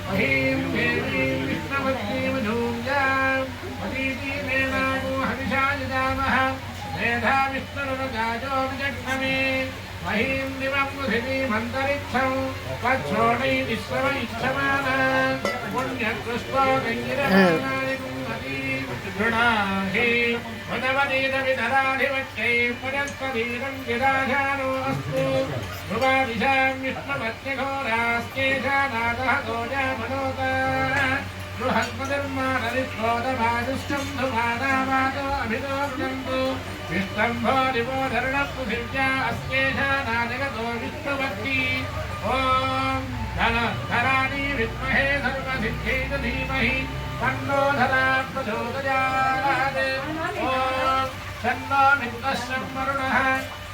महीं देवीं विष्णुपत्नीमधूम्यां मतीतीनेनागो हविषायजामः मेधा विष्णुरुगाजो विजग्नमे महीं दिवं पृथिवीमन्तरिक्षं तच्छोणै विश्वम इच्छमाना पुण्यकृष्णो गङ्गिरमानानि कुम्भती गृणाहि भगवतीदविधराधिवच्यै पुरस्पतीदं गिराजानो अस्तु ध्रुवादिशां विष्णुपत्यघोरास्केशानादः गोजामनोता बृहस्पतिर्मानरिष्ठोदभाजुष्टं ध्रुवादावादो अभिदोर्जन्तु विष्णम्भो धरणपृथिव्या अस्येषा नाजगतो विष्णुवती ॐ धराणि विद्महे सर्वसिद्ध्यै च धीमहि तन्नो धरा प्रचोदयात् ॐ तन्नो मित्रः वरुणः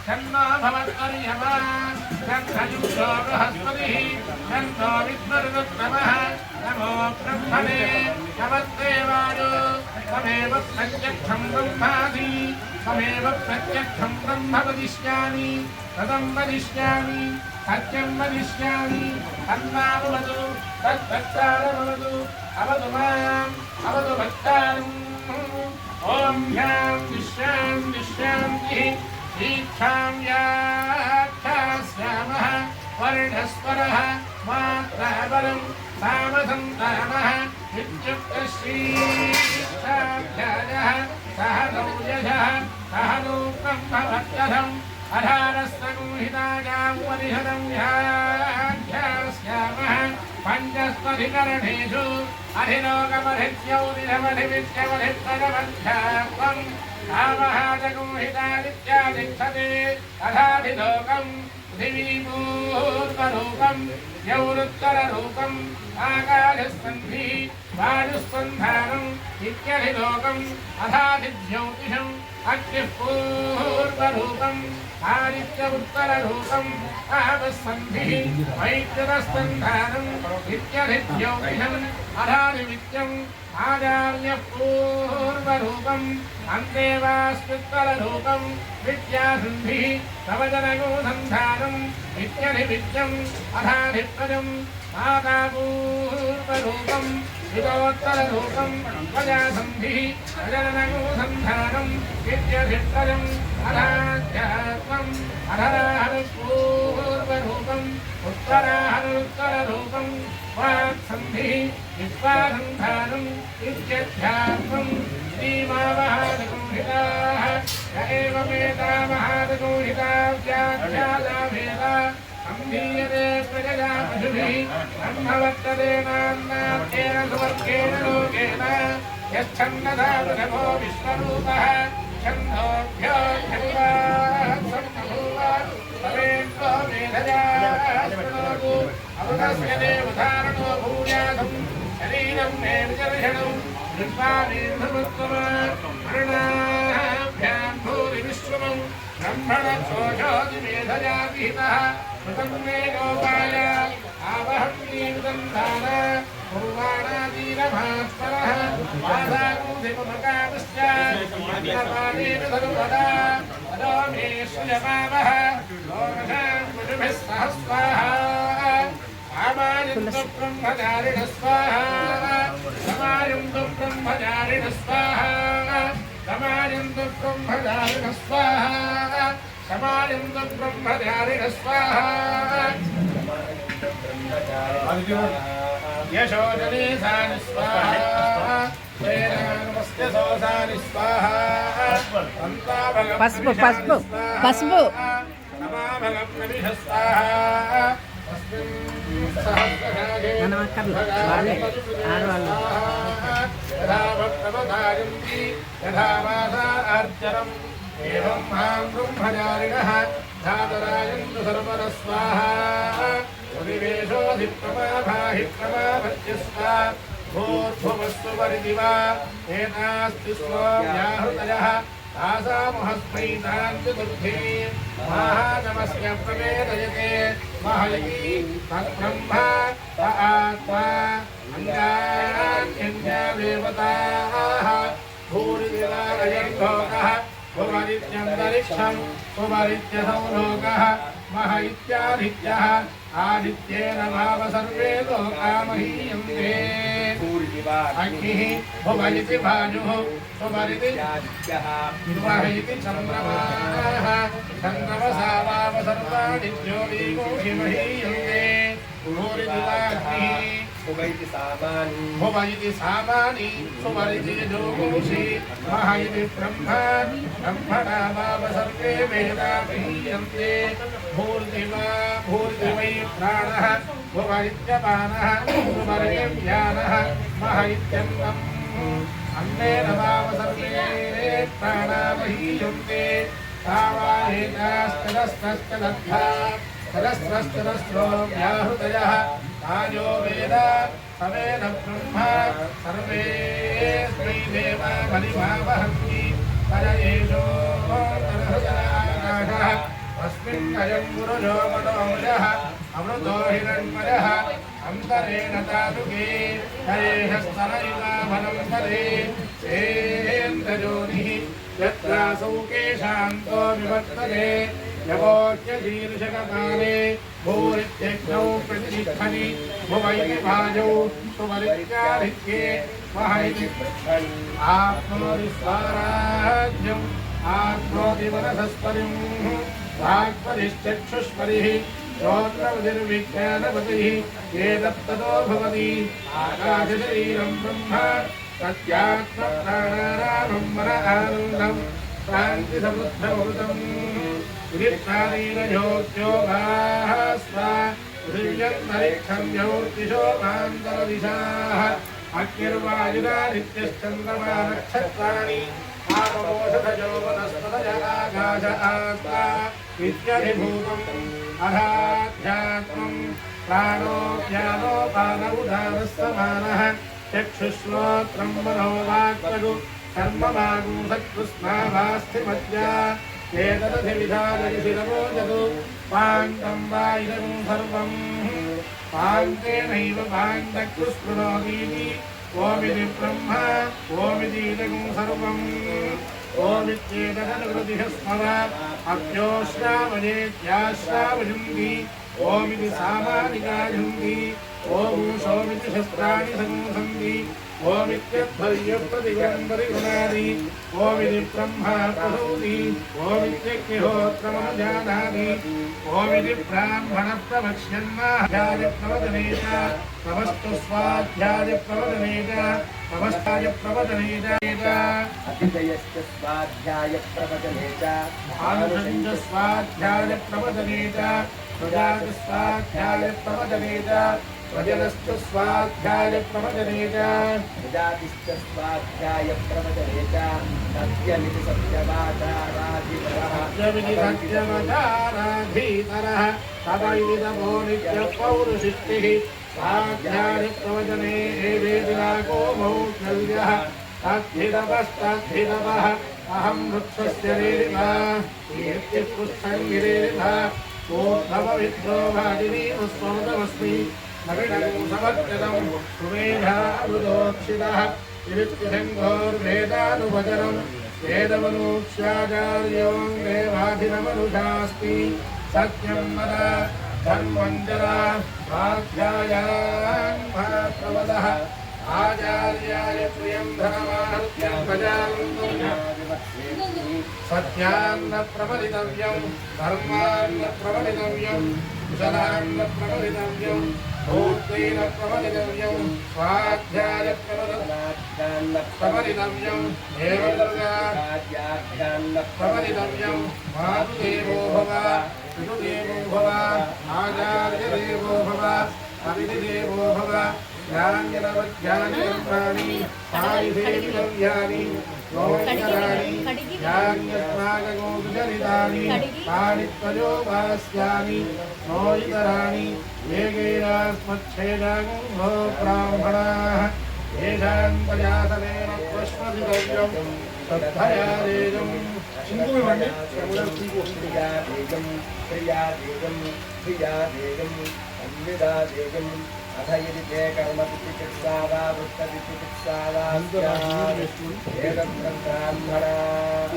तन्नो भवत्वर्यमा तन्नो बृहस्पतिः तन्नो विद्मरुत्तमः नमो ब्रह्मणे नमस्तेवाय तमेव प्रत्यक्षं ब्रह्मासि तमेव प्रत्यक्षं ब्रह्म वदिष्यामि तदं वदिष्यामि सत्यं वदिष्यामि तन्नाभवतु तत्तत्तारभवतु अवतु माम् अवतु भक्तारम् ॐ शान्तिः दीक्षां याख्यास्यामः वर्णस्वरः मात्राबलं सामसन्तानः विद्युक्तश्रीक्षाध्यायः सह नौ यशः सह नो ब्रह्मवत्यधम् अधारस्तगुहितायां परिषदं याख्यास्यामः पञ्चस्वधिकरणेषु अधिलोकमधित्यौरिधमधिविद्यमधित्वजमध्यात्वम् कामहाजगुहितादित्यादिक्षते अधाधिलोकम् पृथिवीपूर्वरूपं यौरुत्तररूपम् आकाशस्कन्धिः वायुस्कन्धानम् इत्यधिलोकम् अधाधिज्योतिषम् अग्निः पूर्वरूपम् आदित्य उत्तररूपम् आपस्कन्धिः वैद्युतस्कन्धानम् इत्यधिज्योतिषम् अधाधिविद्यम् आचार्यः पूर्वरूपम् अन्तेवास्त्युत्तररूपम् विद्यासन्धिः प्रवचनगोसन्धानम् इत्यधिविद्यम् अधाधिप्रजम् मातापूर्वरूपम् विदोत्तररूपम् प्रजासन्धिः प्रजननगोसन्धानम् इत्यधिप्रजम् अधाध्यात्मम् अधराहरपूर्वरूपम् उत्तराहरुत्तररूपम् वाक्सन्धिः विश्वासन्धानम् इत्यध्यात्मम् श्रीमावहादगोहिताः य एव वेदामहादगोहिता व्याख्यादाभेदा सम्भीयते प्रजया पशुभिः ब्रह्मवर्ततेनान्नाद्येन सुवर्गेण लोकेन यच्छन्दसा प्रथमो विश्वरूपः छन्दोभ्योऽध्यवात् सम्बभूव भवेन्तो मेधया शृणोतु अवतस्य देवधारणो भूयासम् शरीरं मे विचर्षणम् मृणाभ्यां भूरि विश्वमं ब्रह्मणोषोधिमेधया विहितः मृतं मे गोपाय आवहं नीतन्धान पूर्वाणादीरभास्करः वासाकुधिमकामश्चान्नपानेन सर्वदा तदो मे श्रियमावः लोकशां पशुभिः सह स्वाहा आमायन्तु ब्रह्मचारिण स्वाहा समायन्तु ब्रह्मचारिण स्वाहा समायन्तु ब्रह्मचारिण स्वाहा समायन्तु ब्रह्मचारिण स्वाहा यशोजने सानि स्वाहा वेदानमस्य सोसानि स्वाहा పసుపు పసుపు పసుపు नमाभगं स्वाहा మనం అక్కర్లు వాళ్ళే ఆడవాళ్ళు एवं मां ब्रह्मचारिणः धातरायन्तु सर्वदा स्वाहा परिवेशोऽधिप्रमाभाहि प्रमाभत्य स्वा भूर्भुवस्सु परिदिवा एतास्ति स्वाव्याहृतयः तासामहस्मैतान् चतुर्थे महानमस्य प्रवेदयते महयति तद्ब्रह्मा त आत्मा अङ्गान्यन्या देवताः भूरिदिवारयन्लोकः भुवरित्यन्तरिक्षं सुवरित्यसौ लोकः मह इत्यादित्यः आदित्येन भाव सर्वे लोका महीयन्ते अग्निः भुव इति भानुः सुवरिति दुवः इति चन्द्रमाः चन्द्रमसा वाव सर्वाणि ज्योतिकोषि महीयन्ते भूरिदिवाग्निः भुव इति सामानि सुवरिति जोगोषि मह इति ब्रह्मा ब्रह्मणा वाव सर्वे वेदा महीयन्ते भूर्दिवै प्राणः भुव इत्यपानः सुवरितिं ज्ञानः मह इत्यन्तम् अन्नेन वाव सर्वे प्राणामहीयन्ते तावाहेतास्तदस्तस्तदद्धा तदस्त्रस्तदस्रो व्याहृतयः तायो वेद सवेन ब्रह्म सर्वेऽस्मै देवा बलिमावहन्ति तदयेषो तरहृदयाकाशः अस्मिन् अयं गुरुजो मनोमयः अमृतो हिरण्मयः अन्तरेण तादुके हरेशस्तन इवा फलन्तरे सेन्द्रजोनिः यत्रासौ केशान्तो विवर्तते यवोच्यशीर्षककाले भूरित्यग्नौ प्रतिष्ठनि भुवैति भाजौ सुमरित्यादित्ये महैति आप्नोति स्वाराज्यम् आप्नोति मनसस्परिम् वाक्परिश्चक्षुष्परिः श्रोत्रवधिर्विज्ञानपतिः एतत्ततो भवति आकाशशरीरं ब्रह्म तस्यात्मप्राणानामं मन आनन्दं शान्तिसमुद्धमृतम् उदित्तादीनज्योत्योगाः स्वा पृथिव्यन्तरिक्षं ज्योतिषोमान्तरदिशाः अग्निर्वायुरादित्यश्चन्द्रमा नक्षत्राणि आपमोषधजो वनस्पतय आकाश आत्मा इत्यधिभूतम् अधाध्यात्मम् प्राणो ज्ञानो पानौदानः समानः चक्षुश्रोत्रं मनो वाक्पटु कर्ममागुं सत्कृष्णाभास्थिमद्या एतदधिविधादरिशिरमोजतु पाण्डं वा इदं सर्वम् पान्तेनैव पाण्डकृष्णोदीति ओमिति ब्रह्म ओमितीदं सर्वम् ओमित्येतदनुकृतिः स्मर अप्योश्रावयेत्याश्रावयन्ति ओमिति सामानिकायन्ति ओं सोमिति शस्त्राणि संसन्ति ओमित्यध्वर्यप्रतिगुणं परिगुणादि ओमिति ब्रह्मा प्रसूति ओमित्यग्निहोत्रमनुजानाति ओमिति ब्राह्मणः प्रवक्ष्यन्नाध्यायप्रवदने च तमस्तु स्वाध्यायप्रवदने च तमस्तायप्रवदने च अतिशयश्च स्वाध्यायप्रवचने च आनुषञ्च स्वाध्यायप्रवदने च प्रजाति स्वाध्यायप्रवदने च प्रजनश्च स्वाध्यायप्रवचने च प्रजातिश्च स्वाध्यायप्रवचने च सत्यमिति सत्यवाचाराधिपरः सत्यमिति सत्यवचाराधीतरः तदैविदमो नित्यपौरुषिष्टिः स्वाध्यायप्रवचने एवेदिनाको मौर्धल्यः तद्धिरवस्तद्धिरवः अहं वृक्षस्य रेरिवा कीर्तिपृच्छं गिरेरिवा ऊर्ध्वविद्रो भागिनी स्वमदमस्मि नविनं समर्पितं सुमेधारुदोक्षितः विविक्तिसङ्घोर्वेदानुवचनं वेदमनूक्ष्याचार्यो देवाधिनमनुषास्ति सत्यं वद धर्मं जरा स्वाध्यायान् प्रवदः आचार्याय प्रियं धनमाहृत्यं भजामि सत्यान्न प्रवदितव्यं धर्मान्न प्रवदितव्यं कुशलान्न प्रवदितव्यं भूतेन प्रवदितव्यं स्वाध्याय प्रवदितव्यं देवदुर्गाध्यान्न प्रवदितव्यं मातुदेवो भव पितुदेवो भव आचार्यदेवो भव अतिथिदेवो भव ज्ञानवज्ञानकर्माणि पारिदेविलव्यानि गोचराणि ज्ञान्यस्माकगोचरितानि पाणित्वयोपास्यानि नोइतराणि वेगेनास्मच्छेदं भो ब्राह्मणाः येषां प्रजातनेन पुष्पदिव्यं श्रद्धया देजं प्रियादेयम् अथ यदि ते कर्मचिकित्सा वा वृत्तचिकित्सा वा एतद्ब्राह्मणाः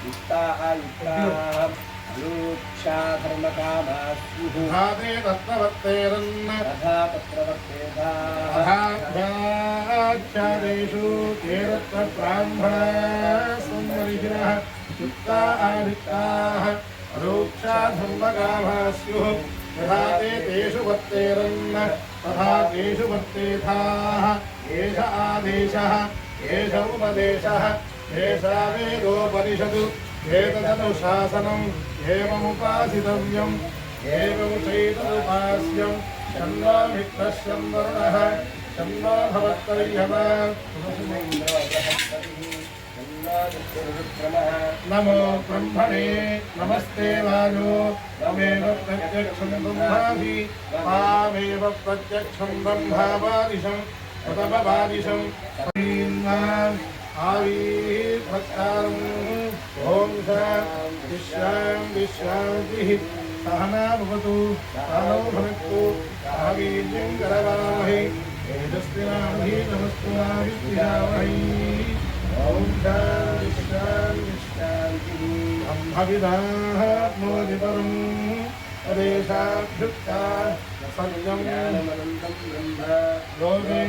युक्ताः युक्षा धर्मकामा स्युः तथा तत्रवर्तेषु ते तत्र ब्राह्मणाः संवरिषिणः युक्ताः युक्ताः रूक्षा धर्मकामाः स्युः यथा ते तेषु वर्तेरन् तथा तेषु वर्तेथाः एष आदेशः एष उपदेशः एषा वेदोपनिषदु एतदनुशासनम् एवमुपासितव्यम् एवं चैतदुपास्यम् शन्नो मित्रश्यं वरुणः तन्नो भवत्पर्यमा नमो ब्रह्मणे नमस्ते वायो तमेव प्रत्यक्षं ब्रह्मासि मामेव प्रत्यक्षं ब्रह्मावादिशं ततमवादिशं आविर्भक्तारम् ॐ शान्तिः सहना भवतु सहनौ भुनक्तु वीर्यं करवावहै तेजस्विनाधीतमस्तु मा विद्विषावहै ॐ शान्तिः ब्रह्मविदाः मोदिपरम् अदेशाभ्युक्ता सत्यं लोके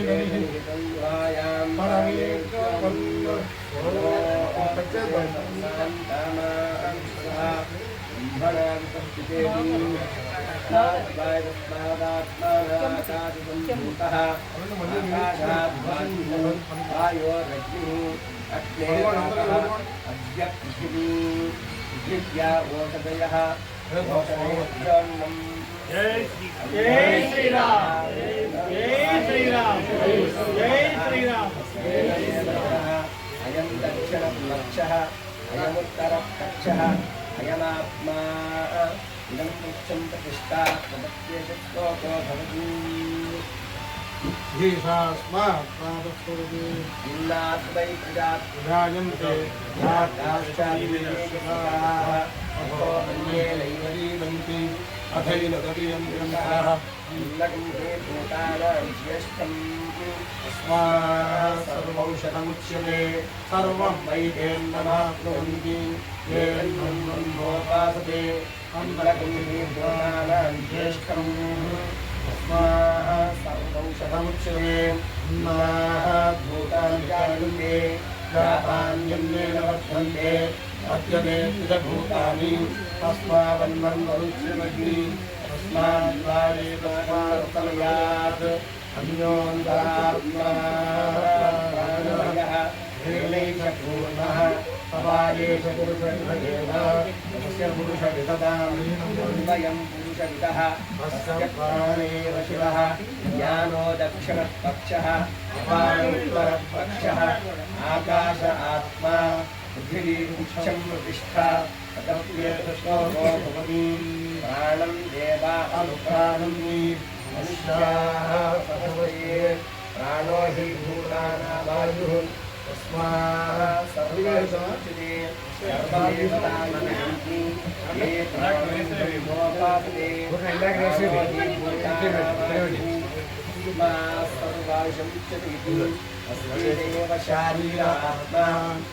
अयं दक्षिणपक्षः अयमुत्तरपक्षः अयमात्मा इदं वृक्षं प्रतिष्ठा प्रत्येशश्लोको भवति येषास्मात् पादस्वरूपे इन्नास्मै प्रजात् विराजन्ते याताश्चादिवेशकाः अथो अन्ये नैव जीवन्ति अथैनदपीयन्त्रः इन्नकुम्भे भूतानां ज्येष्ठम् अस्मात् सर्वौषधमुच्यते सर्वं वैदेन्नमाप्नुवन्ति येन्नं ब्रह्मोपासते अन्नकुम्भे भूतानां ज्येष्ठम् अस्मात् सर्वौषधमुच्यते अन्नात् भूतानि जायन्ते जातान्यन्नेन वर्धन्ते अद्यते त्रिभूतानि तस्मादन्नं वरुच्यमग्नि तस्माद्वारे तस्मात्तमयात् अन्योन्तरात्मानः हेलैकपूर्णः सवायेष पुरुषविधेन तस्य पुरुषविधतां पुरुषविदः तस्य प्राणेव शिवः ज्ञानो दक्षिणपक्षः अपारोत्तरपक्षः आकाश आत्मा पृथिवीक्षं प्रतिष्ठा तदप्येतश्लोको भवति प्राणं देवा अनुप्राणं मनुष्याः सहस्ये प्राणो हि भूतानां वायुः तस्मात् सर्वेषामुच्यते सर्वदेवतामनन्ति ये प्राणं ब्रह्मोपासते सर्वांशमुच्यते इति अस्यैव शारीरात्मा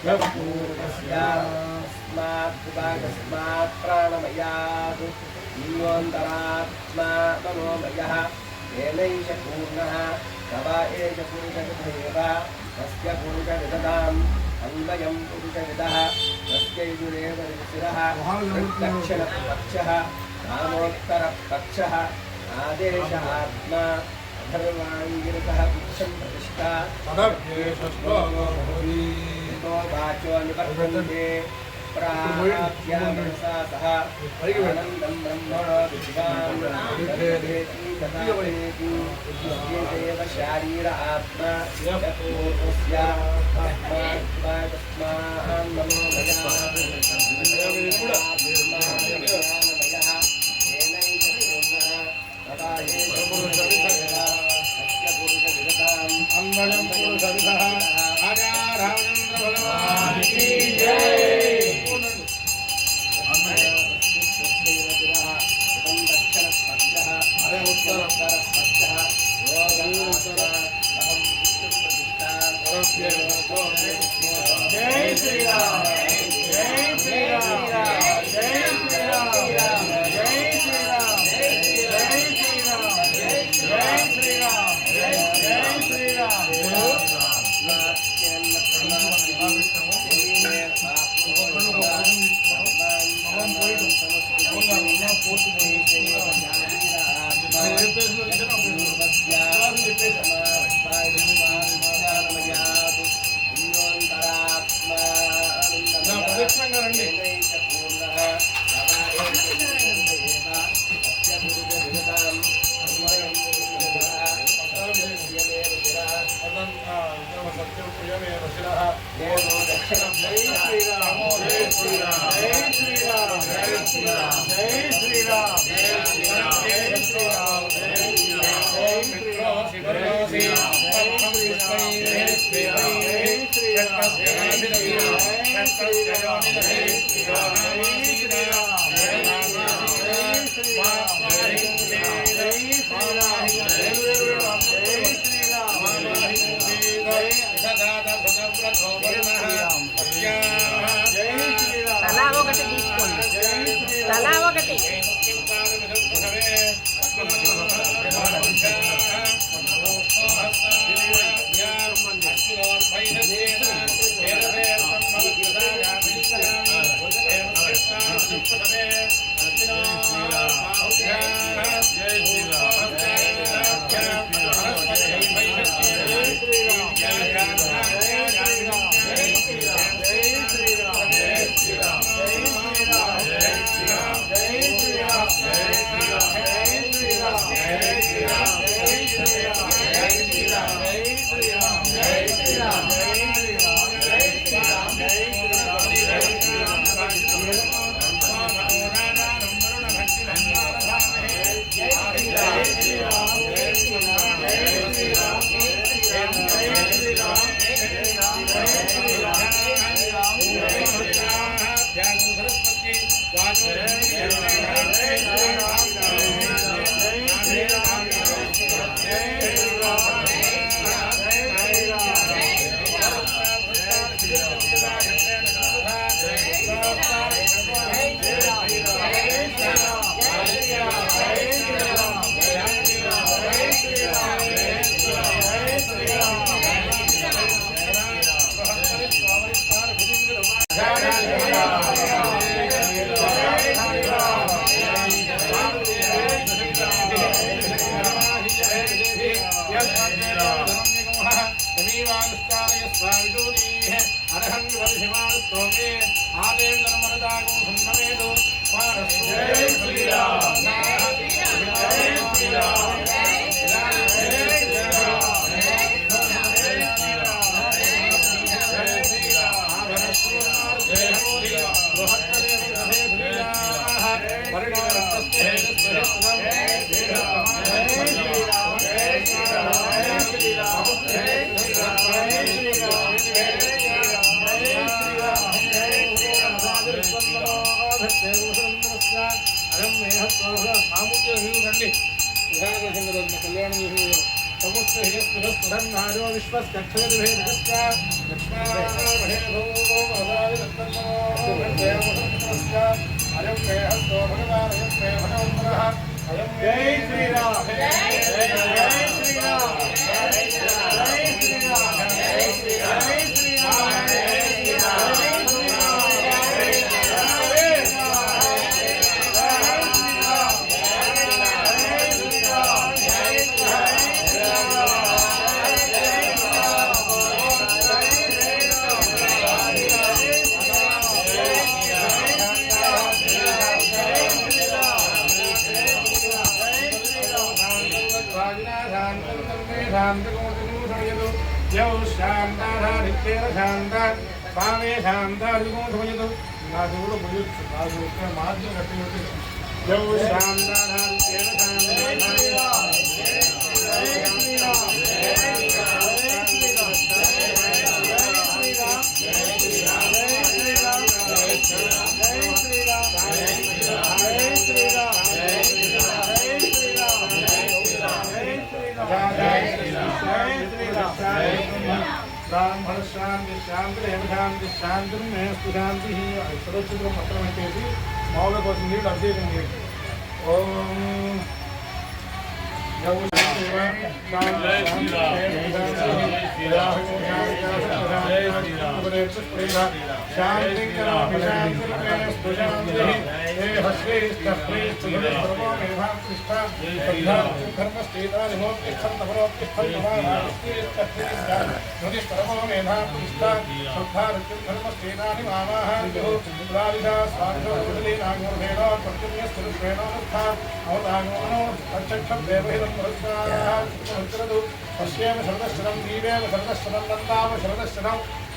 यः पूर्वस्यास्मात् प्राणमयात् अन्योन्तरात्मा मनोमयः येनैष पूर्णः तवा एष पुरुषविदेव तस्य पुरुषविदताम् अन्वयं पुरुषविदः तस्यैजुरेव शिरः दक्षिणपक्षः रामोत्तरपक्षः आदेश आत्मा अधर्वाङ्गिरतः पुरुषं प्रतिष्ठा तदप्येतश्लोको भवति वाचो निवर्तन्ते प्राप्यामनसा सह आनन्दं ब्रह्मणो विद्वान् तदेति तथावेति देव शारीर आत्मा यत्पूर्वस्य तस्मान् अन्वयं पुरुषविदः राजा रामचन्द्र भगवान् की जय తలా ఒకటి తీసుకోండి, తలా ఒకటి.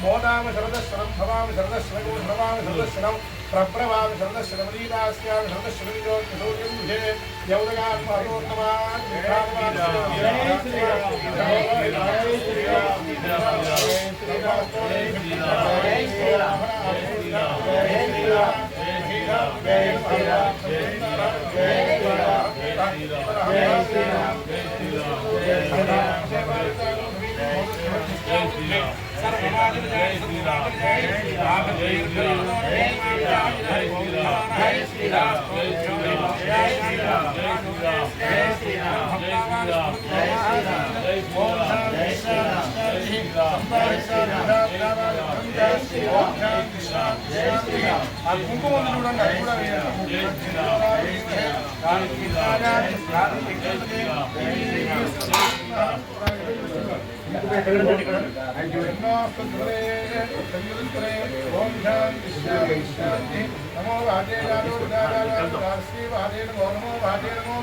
మోదామ శరదశ్వరం భవామి శరదశ్వరో భవామి శరదశ్వరం ప్రప్రవామి శరదశ్వరమదీపాస్యామి శరదశ్వరవిజోత్సూర్యం యౌదగాత్మహోత్తమాన్ కుంకుమ చూడండి అది కూడా నమో వాదే శ్రీ వాదే నమో నమో వాదే నమో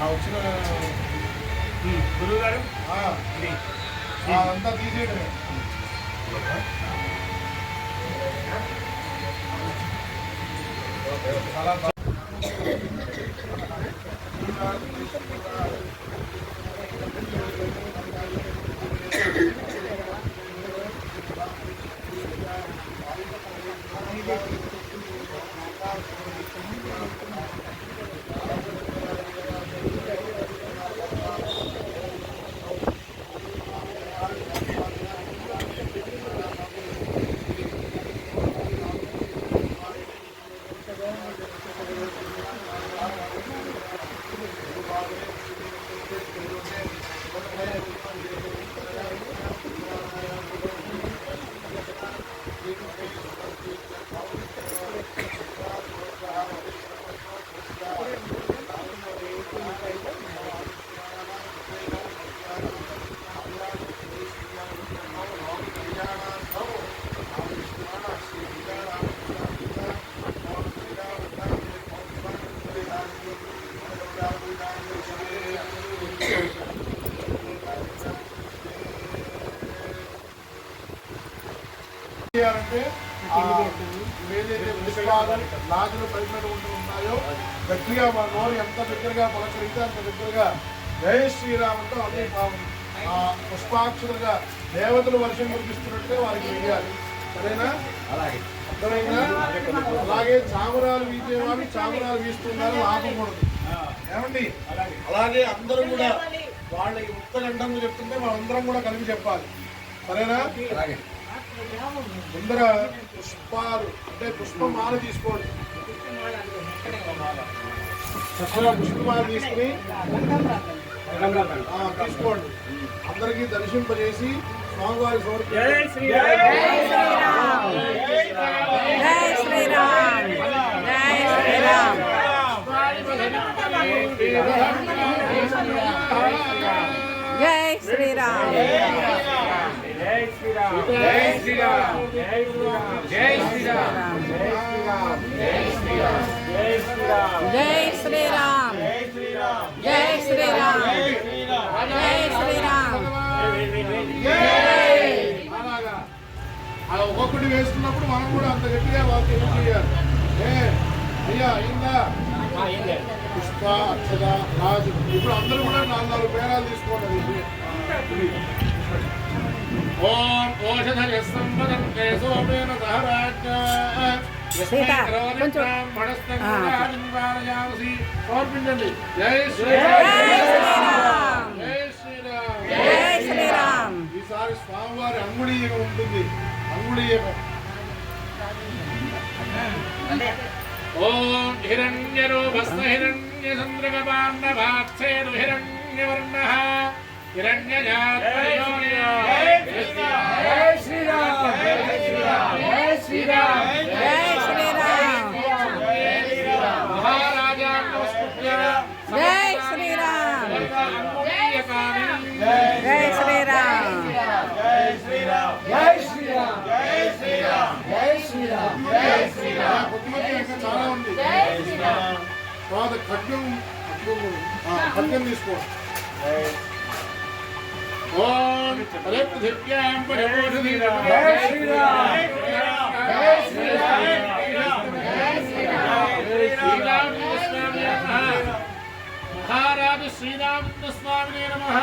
వచ్చిన గురువు గారు అంతా తీసేయడమే చాలా అంటే ఏదైతే పుష్పాలు లాజులు పడినటువంటి ఉన్నాయో గట్టిగా మన నోరు ఎంత దగ్గరగా పలకరిస్తే అంత దగ్గరగా జై శ్రీరామంతో అన్ని పుష్పాక్షులుగా దేవతలు వర్షం కురిపిస్తున్నట్టే వారికి వేయాలి. సరేనా? అర్థమైందా? అలాగే చామరాలు వీచేవాళ్ళు చామరాలు వీస్తున్నారు, ఆపకూడదు. ఏమండి? అలాగే అందరూ కూడా వాళ్ళకి ఉత్తగంఠంగా చెప్తుంటే మనందరం కూడా కలిపి చెప్పాలి. సరేనా? ముందర పుష్పాలు అంటే పుష్పమాల తీసుకోండి. పుష్పమాల తీసుకుని తీసుకోండి. అందరికీ దర్శింపజేసి స్వామివారి జై శ్రీరామ్. జై శ్రీరామ్. జై శ్రీరామ్. జై శ్రీరామ్. జై శ్రీరామ్. జై శ్రీరామ్. జై శ్రీరామ్. జై శ్రీరామ్. జై శ్రీరామ్. జై శ్రీరామ్. జై ఒక్కొక్కటి వేసుకున్నప్పుడు మనం కూడా అంత గట్టిగా వాళ్ళకి ఏం చేయాలి అయ్యా అయిందా పుష్ప అక్షద రాజు ఇప్పుడు అందరూ కూడా 4 పేరాలు తీసుకోండి ఓం ఓషధయ సంపదంతే సోమేన సహరాజ్ఞ సీత, కొంచెం. సమర్పించండి. జై జై శ్రీరామ్. శ్రీరామ్. జై శ్రీరామ్. జై శ్రీరామ్. ఈసారి స్వామివారి అంగుళీయకం ఉంటుంది. అంగుళీయకం. ఓం హిరణ్యరూపస్థ హిరణ్యచంద్రగపాన్నభాక్షేరు హిరణ్యవర్ణః హిరణ్యజాతయో జై శ్రీరామ్. జై శ్రీరామ్. జై శ్రీరామ్. జై శ్రీరామ్. మహారాజా నమస్కృత్య జై శ్రీరామ్. అంగుళీయకాని జై శ్రీరామ్. జై శ్రీరామ్. జై శ్రీరామ్. జై శ్రీరామ్. జై శ్రీరామ్. జై శ్రీరామ్. కొద్దిమంది ఇంకా చాలా ఉంది. తర్వాత ఖడ్గం తీసుకోండి. ఓం పృథివ్యాం పరిమోషధి జై శ్రీరామ్. జై శ్రీరామ్. మహారాజ శ్రీరామచంద్ర స్వామినే నమః.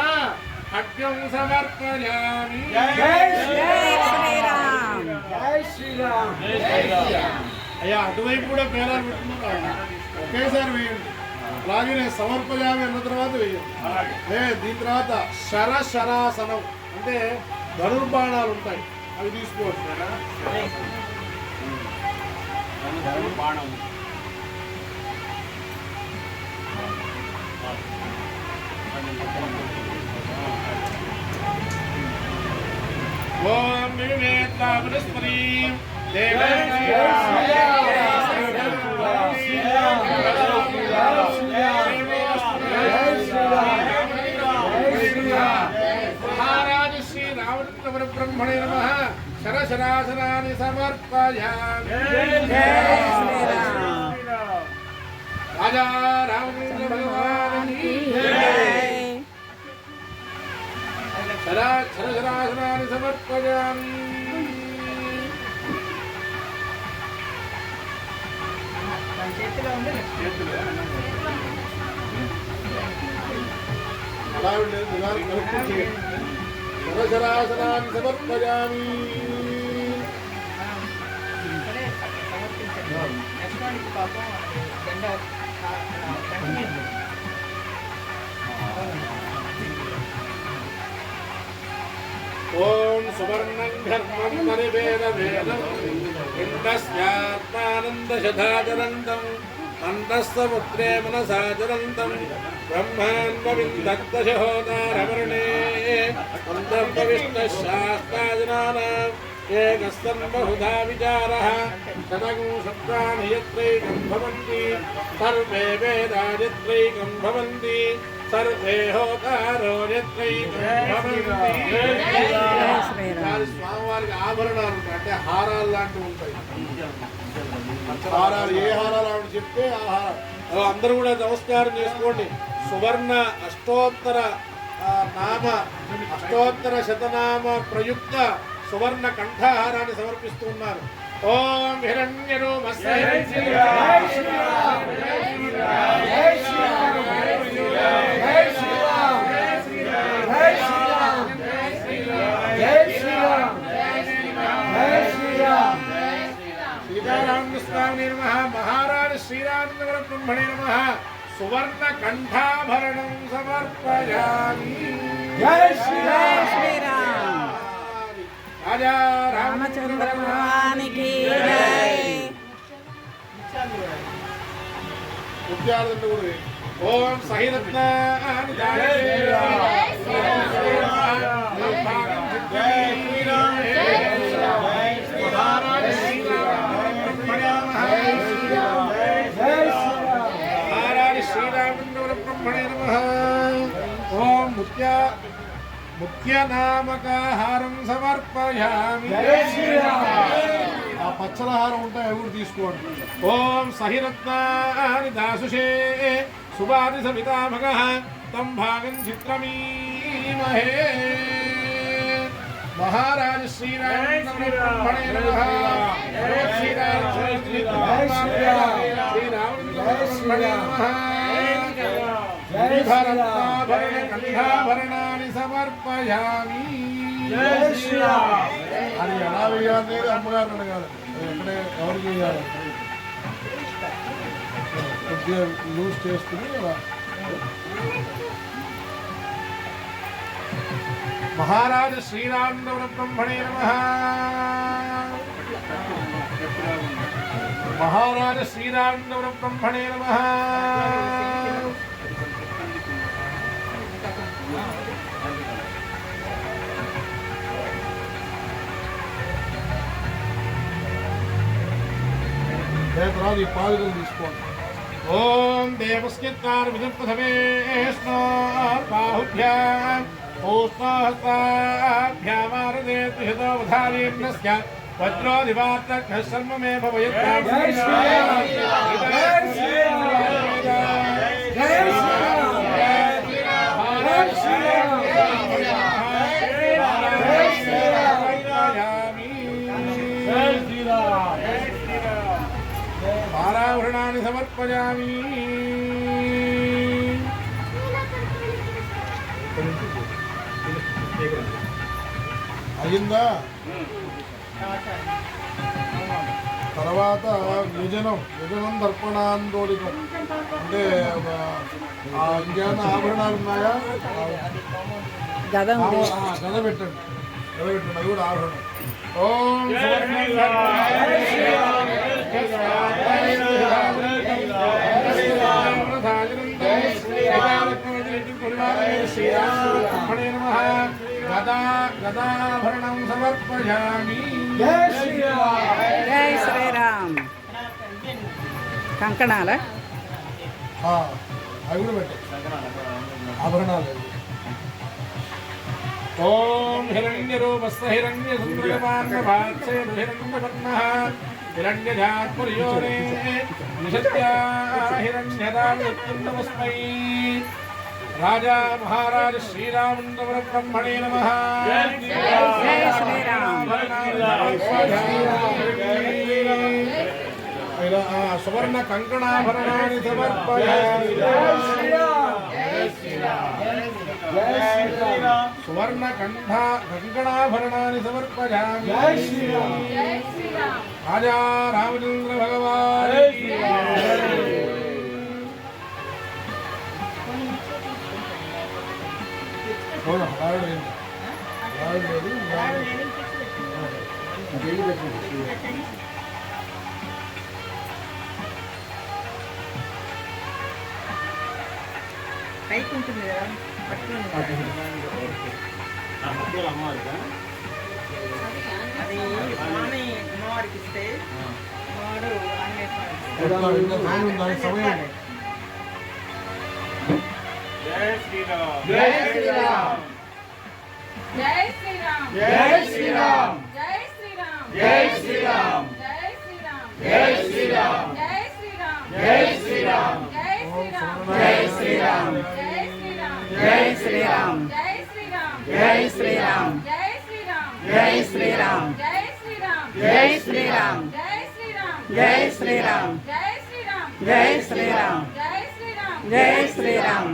ఖడ్గం సమర్పయామి. జై జై శ్రీరామ్. జై శ్రీరామ్. జై శ్రీరామ్. అయ్యా అటువైపు కూడా పేరాలు పెట్టుకున్నారు. ఒకేసారి వేయండి. అలాగే నేను సమర్పయామి అన్న తర్వాత వేయండి. దీని తర్వాత శరాసనం అంటే ధనుర్బాణాలు ఉంటాయి, అవి తీసుకోవచ్చు. బాణం ఓం వివేత్తా వనస్పతిం మహారాజ శ్రీ రామచంద్ర బ్రహ్మణే నమః. శరశరాసనాన్ని సమర్పయామి. జై శ్రీరామ్. రాజా రామచంద్ర భగవానికి జై. శరశరాసనాన్ని సమర్పయామి. చేతిలో ఉంది అలా ఉండేది నిదానం కరెక్ట్ చేయండి. శరశరాసనాన్ని సమర్పయామి. ఇక్కడే సమర్పించండి. నెక్స్ట్ పాపం జెండా కంటిన్యూ. ఓం సువర్ణం ధర్మం పరివేద వేదం ఇంద్రస్యాత్మానందశతాచరంతం అంతఃసముద్రే మనసాచరంతం బ్రహ్మాండవిందగ్ధశహోదారవర్ణే అంతర్భవిష్ణశాస్త్రాజనానాం ఏకస్తన్ బహుధా విచారः శతకం శబ్దాని యత్రైకం భవంతి సర్వే వేదా యత్రైకం భవంతి సర్వే హోతారో యత్రైకం భవంతి. జై శ్రీరామ్. స్వామివారికి ఆభరణాలు ఉంటాయి, అంటే హారాలు లాంటివి ఉంటాయి. హారాలు ఏ హారాలు ఆవిడ చెప్తే ఆ హారాలు అందరూ కూడా నమస్కారం చేసుకోండి. సువర్ణ అష్టోత్తర శతనామ ప్రయుక్త సువర్ణ కంఠహారాన్ని సమర్పిస్తున్నారు. ఓం హిరణ్యరూపస్య శ్రీరామస్వామి నమః. మహారాజ శ్రీరామచంద్ర బ్రహ్మణే నమః. సువర్ణ కంఠాభరణం సమర్పయామి. జై జై శ్రీరామ్. రాజా రామచంద్ర భగవానికి జై. ముత్యాలంటే కూడా ఓం సహిరత్న శ్రీరామచంద్ర బ్రహ్మణే నమః. ఓం ముఖ్యనామకాహారం సమర్పయామి. ఆ పచ్చల హారం ఉంటాయి, అవి కూడా తీసుకోండి. ఓం సహిరత్నాని దాసుషే సువాది సవితామగః తం భాగం చిత్రమీమహే. महाराज श्री राम ब्रह्मणे नमः श्री राम श्री राम ब्रह्मणे नमः भरताभरण कंठाभरणानि समर्पयामि जय श्री राम అని ఎలా వేయాలి అమ్మగారు అడగాలి ఎక్కడే ఎవరికి వేయాలి కొద్దిగా లూజ్ చేసుకుని महाराज श्रीराम ब्रह्मणे नमः महाराज श्रीराम ब्रह्मणे नमः ओम देवस्कृतार विदुप्रथमेष्णो बाहुभ्याम् ओष्णाहस्ताभ्यामारदेतुहितोवधारीर्णस्य वज्रोधिवार्तः सर्व मे भवयत् आराभरणानि समर्पयामि అయిందా తర్వాత విజనం దర్పణాందోళికం అంటే ఇంకేమైనా ఆభరణాలు ఉన్నాయా గద ఉంది గద పెట్టండి అది కూడా ఆభరణం ఓం శ్రీరామే నమః గదాభరణం సమర్పయామి జై శ్రీరామ్ జై శ్రీరామ్ కంకణాల అవి కూడా పెట్టండి ఆభరణాలు ఓం హిరణ్యరూపస్థ హిరణ్యసుందరమాన్నభాత్సే హిరణ్యవర్ణః హిరణ్యజాత్పుర్యోనే నిషత్యా హిరణ్యదానమస్మై राजा महाराज श्रीरामचंद्र ब्रह्मणे नमः जय श्रीराम सुवर्ण कंकणाभरणानि समर्पयामि सुवर्ण कंकणाभरणानि समर्पयामि राजा रामचंद्र भगवान की పైకి ఉంటుంది కదా పట్టుకుని అది స్వామి అమ్మవారికి ఇస్తే అమ్మవారు సమయం జై శ్రీరామ్ జై శ్రీరామ్ జై శ్రీరామ్ జై శ్రీరామ్ జై శ్రీరామ్ జై శ్రీరామ్ జై శ్రీరామ్ జై శ్రీరామ్ జై శ్రీరామ్ జై శ్రీరామ్ జై జై శ్రీరామ్ శ్రీరామ్ జై శ్రీరామ్ జై శ్రీరామ్ జై శ్రీరామ్ జై శ్రీరామ్ జై శ్రీరామ్ జై శ్రీరామ్ జై శ్రీరామ్ జై జై శ్రీరామ్ శ్రీరామ్ జై జై శ్రీరామ్ శ్రీరామ్ జై జై శ్రీరామ్ శ్రీరామ్ జై శ్రీరామ్ జై శ్రీరామ్ జై జై శ్రీరామ్ శ్రీరామ్ జై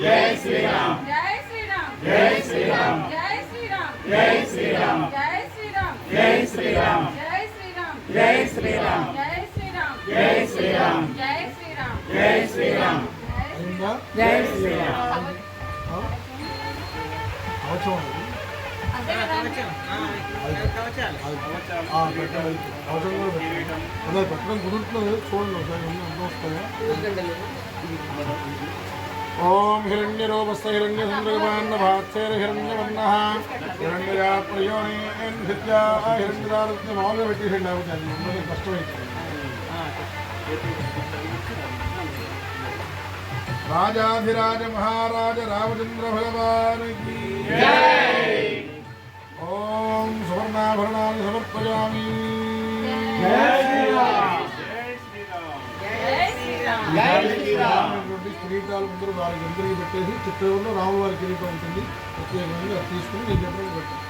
జై శ్రీరామ్ శ్రీరామ్ జై శ్రీరామ్ జై శ్రీరామ్ జై శ్రీరామ్ జై శ్రీరామ్ జై జై శ్రీరామ్ శ్రీరామ్ జై శ్రీరామ్ అయిందా జై శ్రీరామ్ అవసరం కవచాలు పెట్టండి అవసరం కూడా పెట్టండి అదే పెట్టడం కుదురుతున్నది చూడండి ఒకసారి ఎంత వస్తాయా ఓం హిరణ్యరూపస్థ హిరణ్యసుందరమాన్నభాత్సేర హిరణ్యవర్ణః హిరణ్యజాత్పుర్యోనిత్యా హిరణ్యదారుత్య మామూలుగా పెట్టేసండి లేకపోతే అది ఉండదు కష్టమైంది రాజాధిరాజ మహారాజ రామచంద్ర భగవానికి ఓం సువర్ణాభరణాన్ని సమర్పయామి కిరీటాలు ముందు వారికి ఎందరికి పెట్టేసి చిత్తూరులో రామువారి కిరీటం ఉంటుంది ప్రత్యేకంగా తీసుకుని నేను చెప్పడానికి పెట్టాను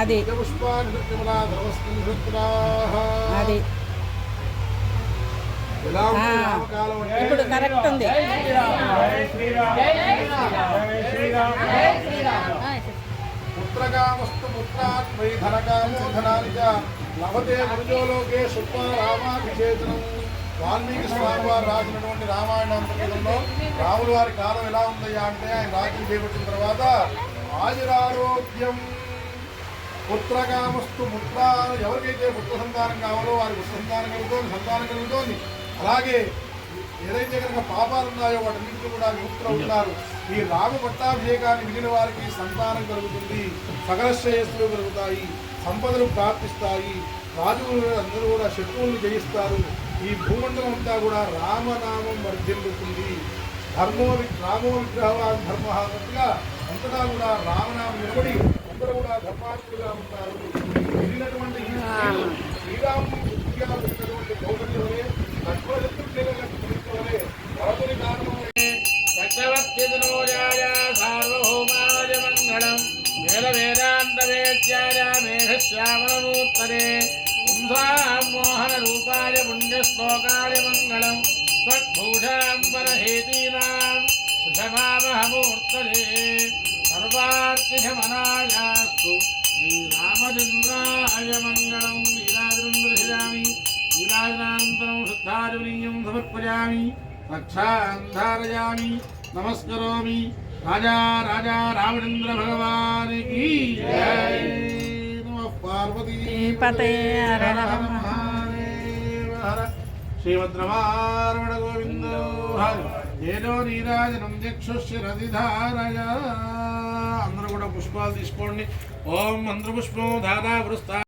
అది పుష్పాన్ని సత్యమలా ధర్మస్మిన్ సత్రాః. అది ఎలా ఉంది రామకాలం అంటే? ఇప్పుడు కరెక్ట్ ఉంది. పుత్రకామస్తు పుత్రాన్ వై ధనకామో ధనాని చ లభతే మనుజోలోకే శుద్ధ రామాభిషేచనం. వాల్మీకి స్వామి వారు రాసినటువంటి రామాయణాంతర్గతంలో రాముల వారి కాలం ఎలా ఉందయ్యా అంటే ఆయన రాజ్యం చేపట్టిన తర్వాత ఆయురారోగ్యం పుత్రకామస్తు పుత్ర, ఎవరికైతే పుత్ర సంతానం కావాలో వారికి పుత్ర సంతానం కలుగుతోంది. అలాగే ఏదైతే కనుక పాపాలు ఉన్నాయో వాటన్నింటినీ కూడా విముక్తులవుతున్నారు. ఈ రామ పట్టాభిషేకాన్ని వినిన వారికి సంతానం కలుగుతుంది, సకల శ్రేయస్సులు కలుగుతాయి, సంపదలు ప్రాప్తిస్తాయి, రాజులు అందరూ కూడా శత్రువులను జయిస్తారు. ఈ భూమండలం అంతా కూడా రామనామం వర్ధిల్లుతుంది. రామో విగ్రహవాన్ ధర్మ అన్నట్టుగా అంతటా కూడా రామనామం నిలబడి అందరూ కూడా ధర్మాత్ములుగా ఉంటారు. మిగిలినటువంటి ఈ శ్రీరాముని వృత్తిగా పెట్టినటువంటి కౌశల్యమే తత్వశత్రులే భరతుని కారణం చక్రవర్తినోజాయ సార్వభౌమాయ మంగళం వేద వేదాంత వేద్యాయ మేఘశ్యామలమూర్తరే పుంసామోహన రూపాయ పుణ్యశ్లోకాయ మంగళం స్వద్భూషాంబరహేతీనాం సుషమామహమూర్తరే సర్వార్తిశమనాయాస్తు శ్రీరామచంద్రాయ మంగళం. వీరాజనందృశయామి వీరాజనానంతరం శుద్ధాజనీయం సమర్పయామి రక్షాంధారయామి నమస్కరోమి. రాజా రాజా రామచంద్ర భగవానికి జై. నమః పార్వతీ పతే హర హర మహాదేవ హర. శ్రీమద్రమారమణ గోవిందో హరి. ఏదో నీరాజనం చక్షుషిరధిధారయ. అందరూ కూడా పుష్పాలు తీసుకోండి. ఓం మంత్రపుష్పం ధారా వృస్తా